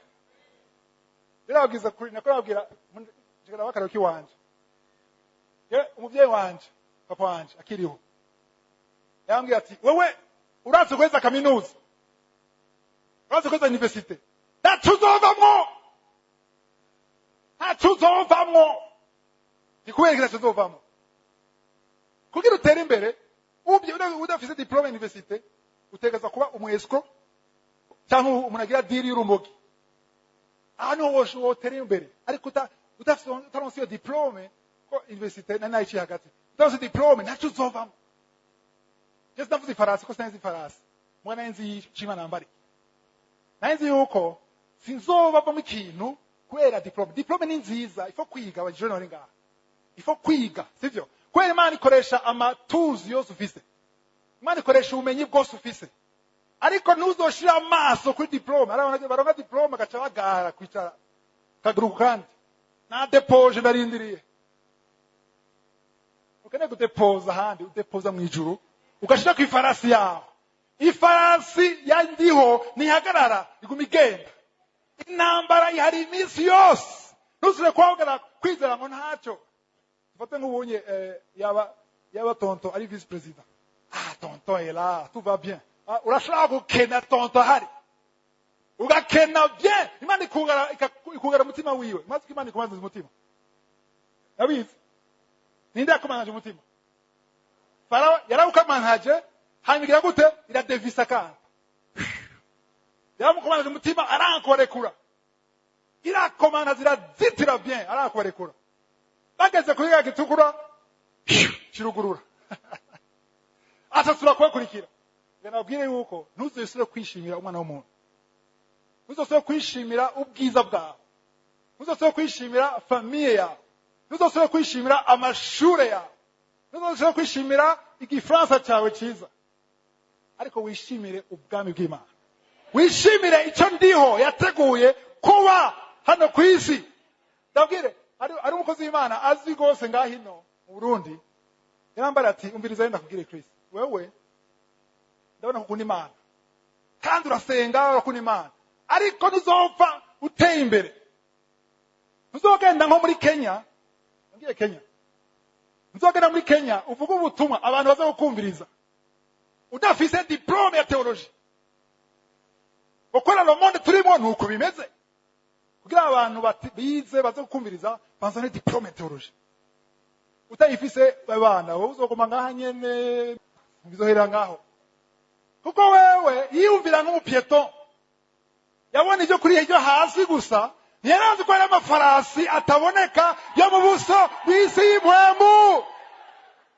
Birabagiza kuri nako babwira njigara bakaro kiwanje. Umuvyeyi wanje papa wanje akiriho. Yambwira ati wewe uraze kweza kaminuza. Uraze kweza universite. Hatuzovamwo. Nikubera tuzovamwo. Kugira utere imbere udafise diplome universite utegeza kuba umwescro cyangwa umunagira diri y'urumogi. Ano wotere imbere ariko udafise utaronse diplome ko universite na nayici hagati. Udafise diplome natuzovamwo. Just ndavuze ifarasi ko sinzi ifarasi. Mwana enzi chima nambari. Nanzi yuko sinzobavamo ikintu kubera diplome. Diplome ni nziza, ifo kwiga abajene bari ngaha. Ifo kwiga, sivyo? Kweli Imana ikoresha amatuzi yose ufise. Imana ikoresha ubumenyi bwose ufise. Ariko nuzoshira amaso kuri diplome. Arabona baronka diplome gaca bagara kwicara kaguru kandi. Na depose narindiriye. Ukene gudepoza handi, udepoza mu ijuru, ugashira ku ifarasi yawe. Ifarasi yandiho nihagarara iguma igenda. Intambara ihari iminsi yose. Nusire kwagara kwizera ngo ntacyo. Fate nk'ubunye yaba tonto ari vice president. Tonton est là, tout va bien. Urashaka gukena tonto hari. Ugakena bien, Imana ikugara mutima wiwe. Maze Imana ikumanza umutima. Nabizi. Ninde yakumanza umutima? Farao yarabukamanhaje, hanyuma gute? Ira devisa ka. Yamukumanza umutima arankorekura. Irakomana zirazitira bien, arankorekura. Bageze kuyiga gitukura kirugurura. Atasura kwakurikira. Nabwire yuko ntuzesure kwishimira umwana w'umuntu. Ntuzesure kwishimira ubwiza bwawe. Ntuzesure kwishimira famille yawe. Ntuzesure kwishimira amashure yawe. Ntuzesure kwishimira igifaransa cyawe cyiza. Ariko wishimire ubwami bw'Imana. Wishimire icyo ndiho yateguye kuba hano ku isi. Ndabwire ari umukozi w'Imana azi gose ngahino mu Burundi. Yarambara ati umviriza yenda kubwire Kristo. Wewe ndabona kukunda Imana. Kandi urasenga urakunda Imana. Ariko ntuzopfa uteye imbere. Ntuzogenda nko muri Kenya. Ngiye Kenya. Ntuzogenda muri Kenya uvuga ubutumwa abantu baza gukumviriza. Udafise diplome ya theologie. Ukora lo monde turimo nuko bimeze. Kugira abantu bize baza gukumviriza banzane diplome ya theologie. Utayifise abana wowe uzogoma ngaha nyene bizohera ngaho. Kuko wewe yiyumvira nk'umupieton. Yabona ibyo kuri hiryo hasi gusa, ntiyarazi ko ari amafarasi ataboneka yo mu buso bw'isi y'imwemu.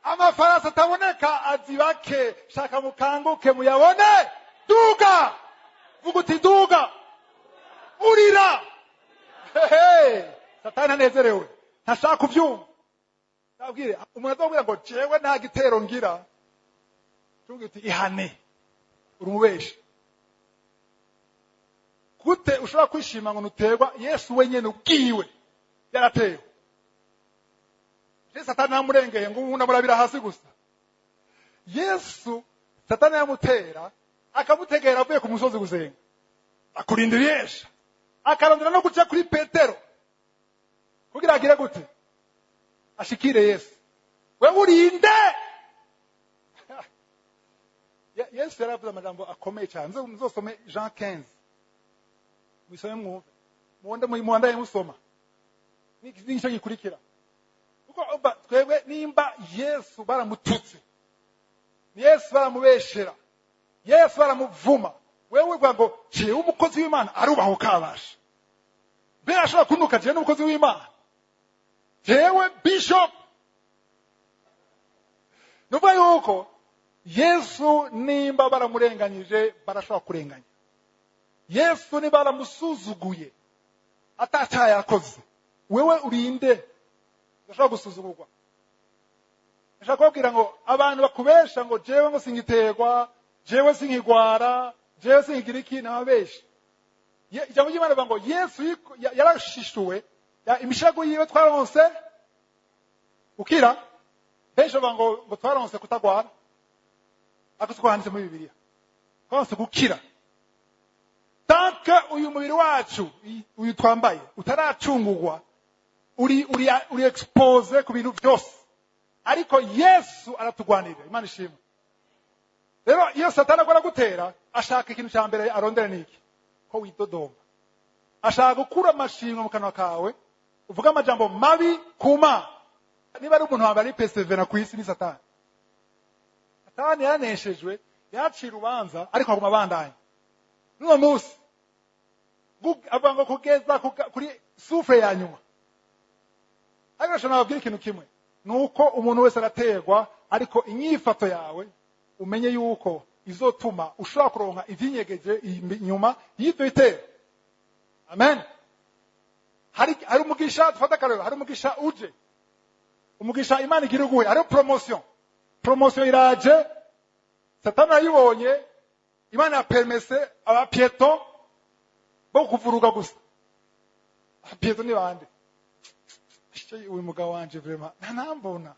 Amafarasi ataboneka azibake, shaka mukanguke muyabone. Duga! Vuga uti duga! Urira! Hehe! Satani anezerewe. Ntashaka kubyumva. Ndabwire, umuntu azobwira ngo jewe nta gitero ngira. Tungi uti ihane. Urumubeshe. Gute ushobora kwishima ngo nuterwa Yesu wenyene ubwiwe yaratewe. Satani amurengeye ngo umuntu amurabira hasi gusa. Yesu Satani yamutera akamutegera avuye ku musozi gusenga. Akurindiriye. Akarondera no guca kuri Petero. Kugira agire gute? Ashikire Yesu. We urinde. Yesu yaravuze amajambo akomeye cyane. Nzosome Jean 15. Wisome mwumve. Muonde musoma. Ni cyo gikurikira. Kuko twebwe nimba Yesu baramututse, Yesu baramubeshera, Yesu baramuvuma, wewe uvuga ngo jewe umukozi w'Imana arubaho kabasha, mbere ashobora kunuka jewe n'umukozi w'Imana, jewe bishop. Nuvuga yuko Yesu nimba baramurenganyije barashobora kurenganya. Yesu niba baramusuzuguye atacyaha yakoze, wewe urinde udashobora gusuzugurwa. Ndashaka kubabwira ngo abantu bakubesha ngo jewe ngo singiterwa, jewe sinkigwara, jewe sinkigira iki, n'ababesha. Ijambo ry'Imana rivuga ngo Yesu yarashishuwe, imishago yiwe twaronse ukira. Benshi bavuga ngo twaronse kutagwara, ariko twanditse muri Bibiliya twaronse gukira. Tanka uyu mubiri wacu uyu twambaye utaracungurwa, uri expose ku bintu byose, ariko Yesu aratugwanira. Imana ishimwe. Rero iyo Satani akora gutera, ashaka ikintu cya mbere arondera niki? Ko widodoma. Ashaka gukura amashinga mu kanwa kawe, uvuga amajambo mabi kuma. Niba ari umuntu wambara persevera ku isi ni Satani. Satani yaneshejwe, yacira ubanza, ariko aguma bandanye. N'uwo munsi avuga ngo kugeza kuri sufre ya nyuma. Ariko nababwira ikintu kimwe, nuko umuntu wese araterwa, ariko inyifato yawe umenye yuko izotuma ushobora kuronka ivyinyegeje inyuma y'ibyo bitero. Amen. Hari umugisha, dufata akarero, hari umugisha uje. Umugisha Imana igira uguhe, hari promotion iraje, Satani ayibonye, Imana yapermese abapieto bo kuvuruga gusa. Abapieto ni bande? Uyu mugabo wanje vraiment ntanambona,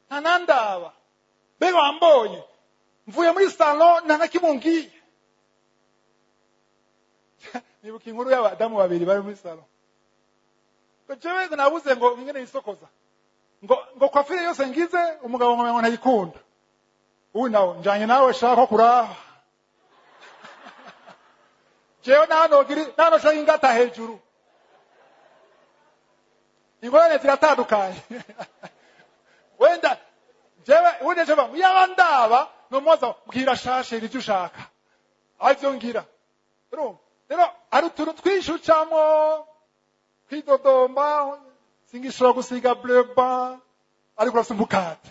ntanandaba, bego ambonye mvuye muri salon ntanakibungiye. Nibuka inkuru y'abadamu babiri bari muri salon, ngo jewe nabuze ngo ngene isokoza, ngo kwafire yose ngize umugabo ngo ntayikunda. Uyu nawo njanye nawe shaka kuraha. Jewe nano shaka ingata hejuru. Ingorane ziratandukanye. Wenda jewe yabandaba no moza bwira shashe iri ushaka. Avyo ngira. Rero ari utuntu twishucamo kwidodomba, singishobora gusiga bleba, ariko urasumukate.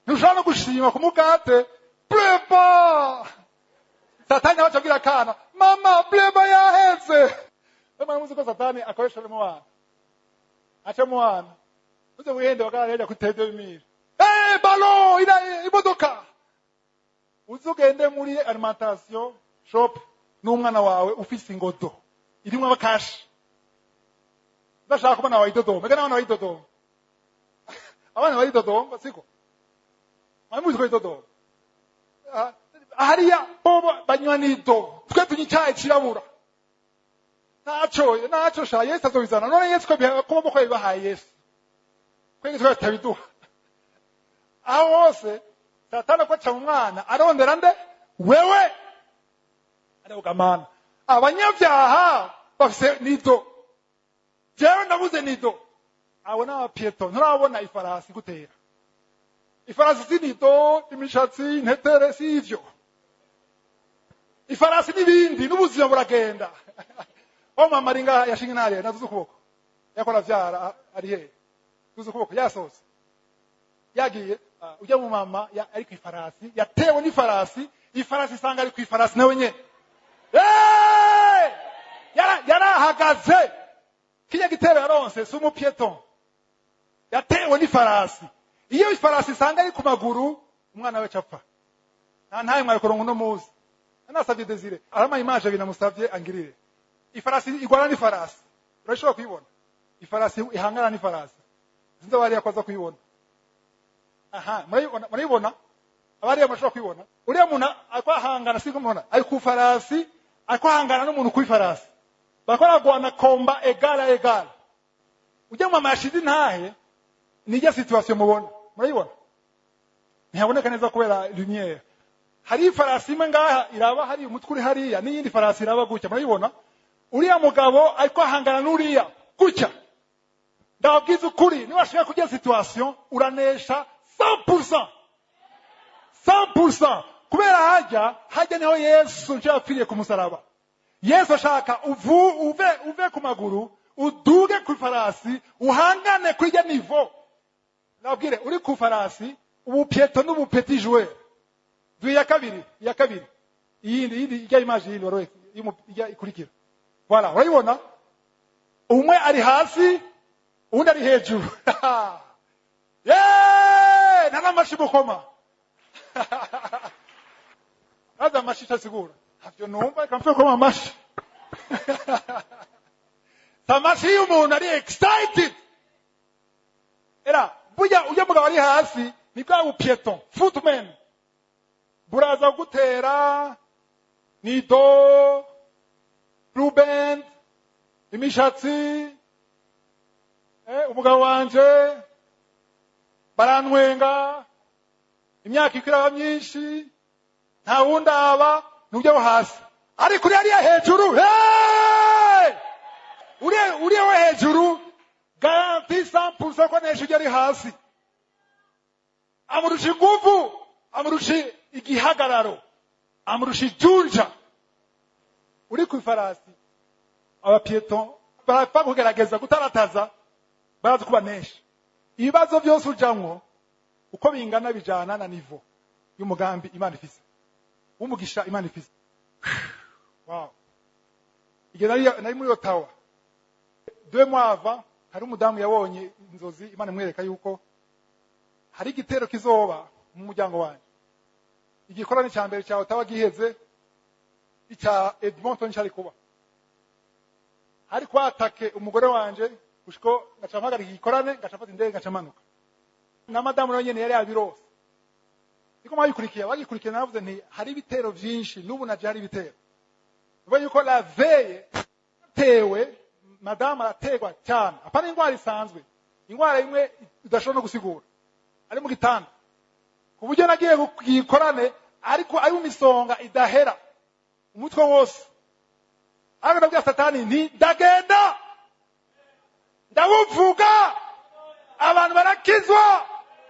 Ntushobora no gushima ku mukate, bleba. Satani abacabwira kana, mama bleba yaheze. Mama muzi ko Satani akoresha mu bana. Acha mu bana. Uze wihende bakararya ku TV1000. Balo ina imodoka. Uzugende muri alimentation shop n'umwana wawe ufise ingodo irimwe abakashi. Ndashaka kubona wayidodo, mega n'abana wayidodo. Abana wayidodo siko. Amuzi ko wayidodo. Hariya bobo banywa nido. Twe tunyicaye kirabura. Nacho sha Yesu azobizana. None Yesu ko boko bibahaye Yesu. Kwenge twa tabiduha. Aho hose Satani ko mu mwana arondera nde? Wewe. Aravugamana. Abanyabyaha bafise nido. Jewe ndabuze nido. Abona abapieto nturabona ifarasi gutera. Ifarasi zinido, imishatsi, ntetere sivyo. Ifarasi n'ibindi n'ubuzima buragenda. Mama ringa yashinga nari nazuze ukuboko. Yakora vyara ari he. Tuze ukuboko yasose. Yagiye ujya mu mama ariko ifarasi yatewe n'ifarasi, ifarasi sanga ari ku ifarasi nawe nye. Yarahagaze. Kiya gitero yaronse sumu pieton. Yatewe n'ifarasi. Iyo ifarasi sanga ari ku maguru umwana we capfa. Ntaye mwari korongo no muzi. Anasabye Desire. Arama image binamusavye angirire. Ifarasi igwana n'ifarasi. Urashobora kuyibona. Ifarasi ihangana n'ifarasi. Zinza bari yakwaza kuyibona. Aha, murayibona? Abari yamashobora kuyibona. Uriya muntu akwahangana siko mubona. Ari ku farasi, akwahangana n'umuntu ku ifarasi. Bakora gwana komba egala. Ujya mu mashizi ntahe nijya situation mubona. Murayibona? Ntihaboneka neza kubera lumiere. Hari farasi imwe ngaha iraba hari umutwe uri hariya n'iyindi farasi iraba gutya. Murayibona? Uriya mugabo ariko ahangana n'uriya gutya. ndababwiza ukuri niwashaka kujya situation uranesha 100%. 100%. Kubera hajya niho Yesu nje yapfiriye ku musaraba. Yesu ashaka uve ku maguru, uduge ku farasi, uhangane kuri ya niveau. Nabwire uri ku farasi, ubu pieto n'ubu petit joueur. Ya kabiri. Iyindi ijya image yindi waro ijya ikurikira. Voilà, urayibona? Umwe ari hasi, undi ari hejuru. Yeah! Nana mashibukoma. Aza mashisha sigura. Havyo numva kamfe koma mashi. Tamashi umuntu ari excited. Era buya ujya mugabo ari hasi ni bwa upieton, footman. Buraza gutera nido blue band imishatsi umugabo wanje barantwenga imyaka ikiraba myinshi nta wundaba nubyo hasi ariko uri ariya hejuru uri we hejuru garanti 100% ko nesho uri hasi amurusha inguvu amurusha igihagararo amurusha junja uri ku farasi abapieton barapfa kugerageza gutarataza barazi kubanesha ibibazo byose ujamwo uko bingana bijana na niveau y'umugambi Imana ifise umugisha Imana ifise. Wow. Igenda nari muri Ottawa 2 mois avant hari umudamu yabonye inzozi Imana imwereka yuko hari igitero kizoba mu muryango wanje. Igikorane cya mbere cya Ottawa giheze icya Edmonton cyari kuba hari kwatake umugore wanje gushiko ngacampagarika igikorane ngacafata indege ngacamanuka na madamu nawe nyene yari yabirose iko bagikurikiye navuze nti hari ibitero byinshi n'ubu naje hari ibitero uvuga yuko la veille tewe madamu arategwa cyane apana ingwara isanzwe ingwara imwe udashobora no gusigura ari mu gitanda ku buryo nagiye kugikorane ariko ari mu misonga idahera umutwe wose ariko ndabwira satani nti ndagenda ndabuvuga abantu barakizwa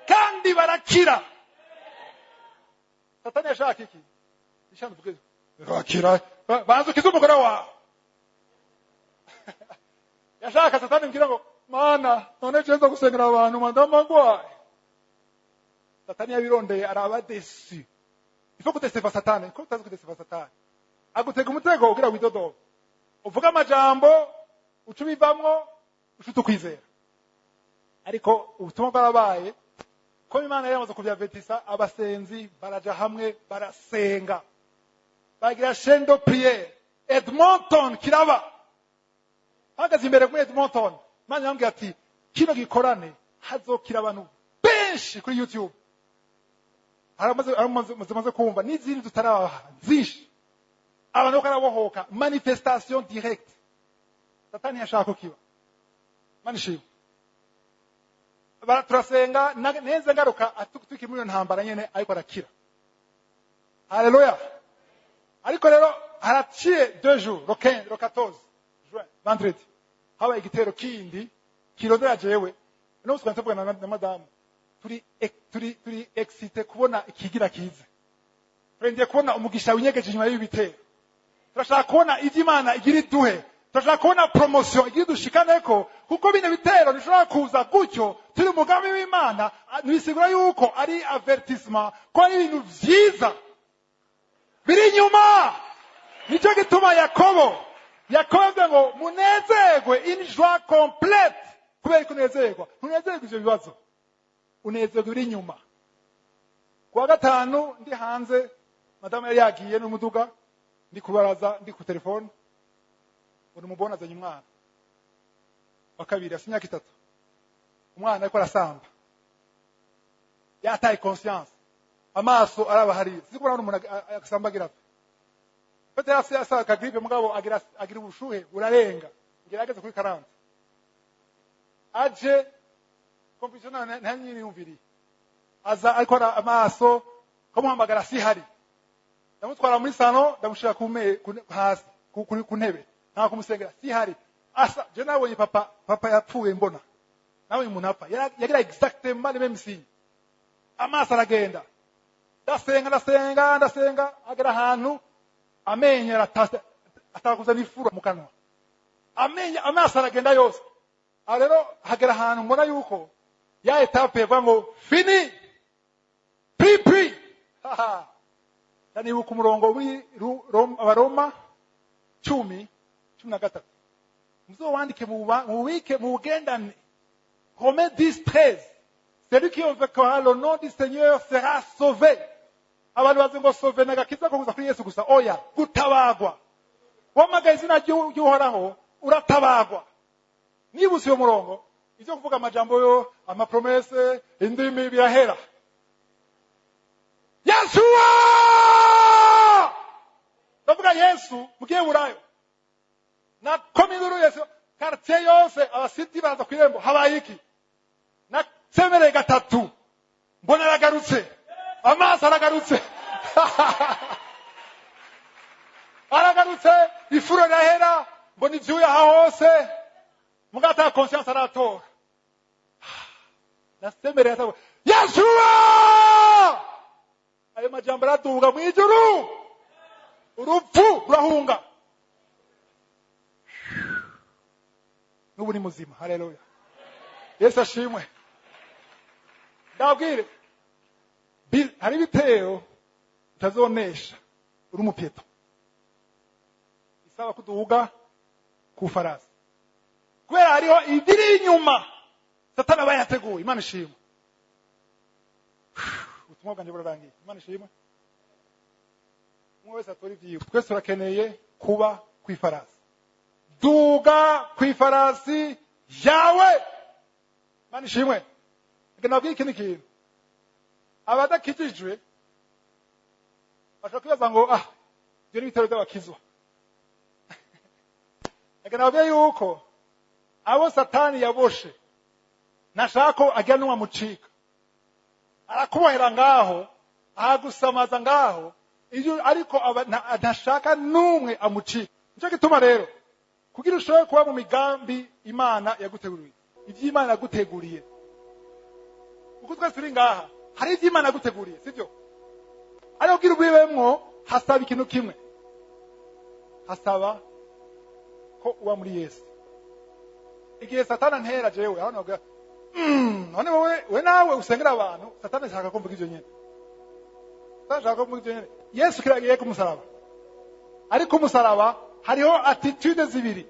kandi barakira. Satani yashaka iki? Ishano vuge barakira bazukiza umugore wawe. Yashaka satani ngira ngo mana none cyenza gusengera abantu mandamagwaye. Satani yabirondeye araba desi. Ifo kutestefa satani, ko utazi kutestefa satani. Agutega umutego ugira widodo. Uvuga amajambo ucubivamwo ushuto kwizera. Ariko ubutumwa barabaye ko Imana yamaze kubyavetisa abasenzi baraja hamwe barasenga. Bagira chaîne de prière. Edmonton kiraba. Hagaze imbere muri Edmonton. Imana yambwiye ati kino gikorane hazokira abantu benshi kuri YouTube. Aramaze kumva n'izindi tutarabaha zinshi. Abantu bakarabohoka manifestation direct. Satani yashaka kiba. Manishiwe. Turasenga neze ngaruka atukutuki muri ntambara nyene ariko arakira. Haleluya. Ariko rero haraciye 2 jours, le 15, le 14 juin, vendredi. Haba igitero kindi kirondera jewe. No usanga tuvugana na madamu. Turi excité kubona ikigira kize. Twende kubona umugisha winyegeje nyuma y'ibitero. Turashaka kubona ivy'Imana igira iduhe. Turashaka kubona promotion igira dushikaneko kuko bine bitero nishobora kuza gutyo turi umugambi w'Imana nisigura yuko ari avertissement ko ari ibintu vyiza biri nyuma. Nico gituma Yakobo ngo munezerwe in joie complète. Kubera kunezerwa ntunezerwe ivyo bibazo unezerwe biri nyuma. Kwa gatanu ndi hanze madame yari yagiye n'umuduga ndi kubaraza ndi ku telefone umuntu mubona azanye umwana wakabiri asinya kitatu umwana ariko arasamba yataye conscience amaso araba hari sikubona umuntu akasambagira Petero asaka gripe mugabo agira ubushuhe urarenga ngerageze kuri 40 aje competition nta nyiri yumviri aza ariko amaso kamuhamagara si hari ndamutwara muri sano ndamushira hasi ku ntebe nta kumusengera si hari asa je nabonye papa yapfuye mbona nawe umuntu apfa yagira exactement les mêmes signes. Amaso aragenda, ndasenga agera ahantu amenyo atakuza n'ifura mu kanwa, amaso aragenda yose. Aho rero hagera ahantu mbona yuko ya etape yavuga ngo fini pri nibuka umurongo w'Abaroma 10:13 muzowandike mubike mubugendane. Romains 10:13 celui qui invoquera le nom du Seigneur sera sauvé. Abantu bazi ngo sauvé nagakiza ko kuza kuri Yesu gusa, oya gutabagwa. Wamagaye izina ry'Uhoraho uratabagwa. Niba usiyo murongo ivyo kuvuga amajambo yo amapromese indimi birahera. Yeshua ndavuga Yesu mugiye burayo na komiduru Yesu quartier yose abasiti baza kwirembo habaye iki na semere gatatu mbona aragarutse amaso aragarutse aragarutse ifuro rahera mbona ivyuya hose mugata conscience aratora na semere yatawe Yeshua ayo majambo araduga mu ijuru urupfu rurahunga n'ubu ni muzima. Haleluya, Yesu ashimwe. Ndabwire hari ibitero utazonesha uri umupieto, isaba kuduga ku farasi kubera hariho ibiri inyuma Satani aba yateguye. Imana ishimwe. Ubutumwa bwanjye burarangiye. Imana ishimwe. Umwe wese atora ivyiwe. Twese turakeneye kuba kwifarasi. Duga kwifarasi yawe. Imana ishimwe. Nabwiye iki kintu abadakijijwe bashaka kwibaza ngo ibyo ni ibitero by'abakizwa. Nabwiye yuko abo Satani yaboshe nashaka ko ajya n'uwamucika, arakubohera ngaho, ahagusamaza ngaho, ariko ntashaka n'umwe amucika. Nicyo gituma rero kugira ushobore kuba mu migambi Imana yaguteguriye, iby'Imana yaguteguriye, kuko twese turi ngaha hari iby'Imana yaguteguriye, sibyo? Ariko kugira ubibemwo hasaba ikintu kimwe, hasaba ko uba muri Yesu. Igihe Satani antera jewe abana bavuga none we nawe usengera abantu, Satani ashaka ko mvuga ivyo nyene. Satani ashaka ko mvuga ivyo nyene. Yesu kiragiye ku musaraba, ariko umusaraba hariho attitude zibiri,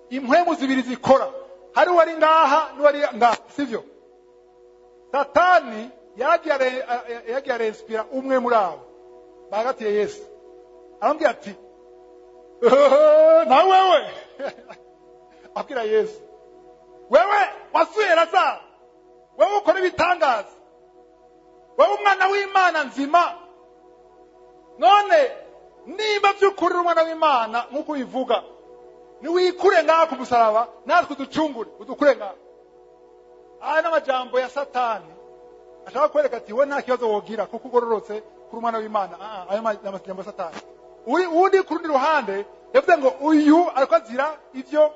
impwemu zibiri zikora. Hari wari ngaha n'uwari ngaha, sivyo? Satani yagiye arespira umwe muri abo bagatiye Yesu, arambwira ati na wewe abwira Yesu, wewe wasuye Lazaro, wewe ukora ibitangaza, wewe umwana w'Imana nzima, none niba by'ukuri umwana w'Imana nk'uko ubivuga, niwikure ngaha ku musaraba natwe uducungure, udukure ngaha. Aya n'amajambo ya Satani ashaka kwereka ati we nta kibazo wogira kuko ugororotse kuri umwana w'Imana. Ayo n'amajambo ya Satani. Uri ku rundi ruhande yavuze ngo uyu ariko azira ivyo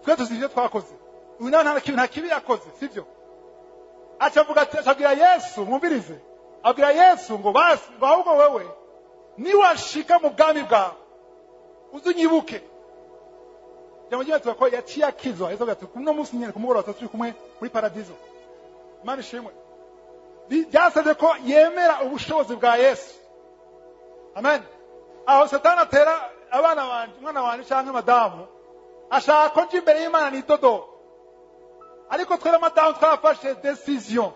twe tuzivyo twakoze, uyu nawe nta kibi yakoze, sivyo? Acavuga ati, acabwira Yesu, mwumvirize, abwira Yesu ngo basi ngo ahubwo wewe niwashika mu bwami bwawe uzunyibuke. Jambo jina twako yaciye akizwa, Yesu ati kuno munsi nyene kumugoroba turi kumwe muri paradizo. Imana ishimwe. Byasabye ko yemera ubushobozi bwa Yesu. Amen. Aho Satani atera abana banje, umwana wanje cyangwa madamu, ashaka ko nje imbere y'Imana ni dodo. Ariko twera madamu twafashe decision.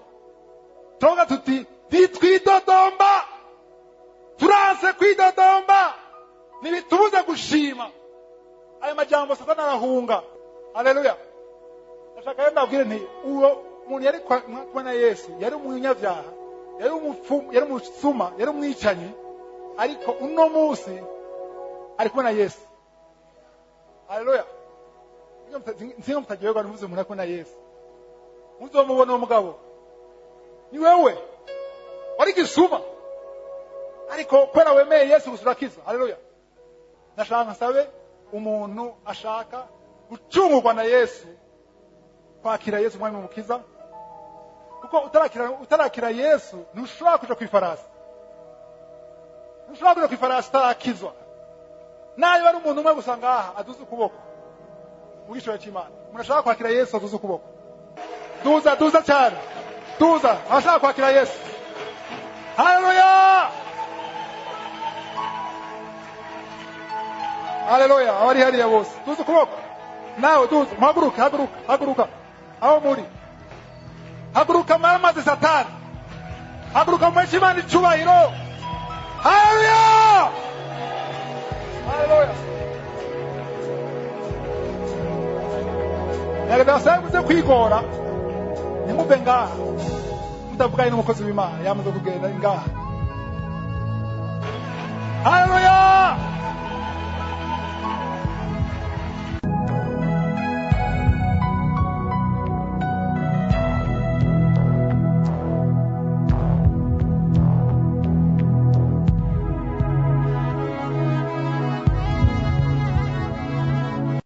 Tonga tuti bitwidodomba. Turanse kwidodomba. Nibitubuza gushima. Ayo majambo Satani arahunga. Haleluya. Ndashaka yenda abwire nti uwo umuntu yari kwa na Yesu, yari umunyabyaha, yari umupfumu, yari umusuma, yari umwicanyi, ariko uno munsi ari kumwe na Yesu. Haleluya. Nsingo mutagiye mvuze umuntu ari na Yesu. Muzomubona umugabo ni wewe wari gisuma, ariko kwera wemeye Yesu gusurakiza. Haleluya. Nashaka nsabe umuntu ashaka gucungurwa na Yesu kwakira Yesu umwami umukiza, kuko utarakira Yesu ntushobora kuja kwifarasi, ntushobora kuja kwifarasi utarakizwa. Nayo ari umuntu umwe gusa ngaha aduze ukuboko mu giciro cy'Imana, murashaka kwakira Yesu aduze ukuboko, duza cyane, duza abashaka kwakira Yesu. Haleluya, haleluya. Abari hariya bose duze ukuboko, nawe duze, haguruka aho muri, haguruka maramaze Satani, haguruka mu Imana icubahiro. Haleluya, haleluya. Nagadasaye muze kwigora, nimube ngaha mutavuganye n'umukozi w'Imana yamaze kugenda ngaha. Haleluya.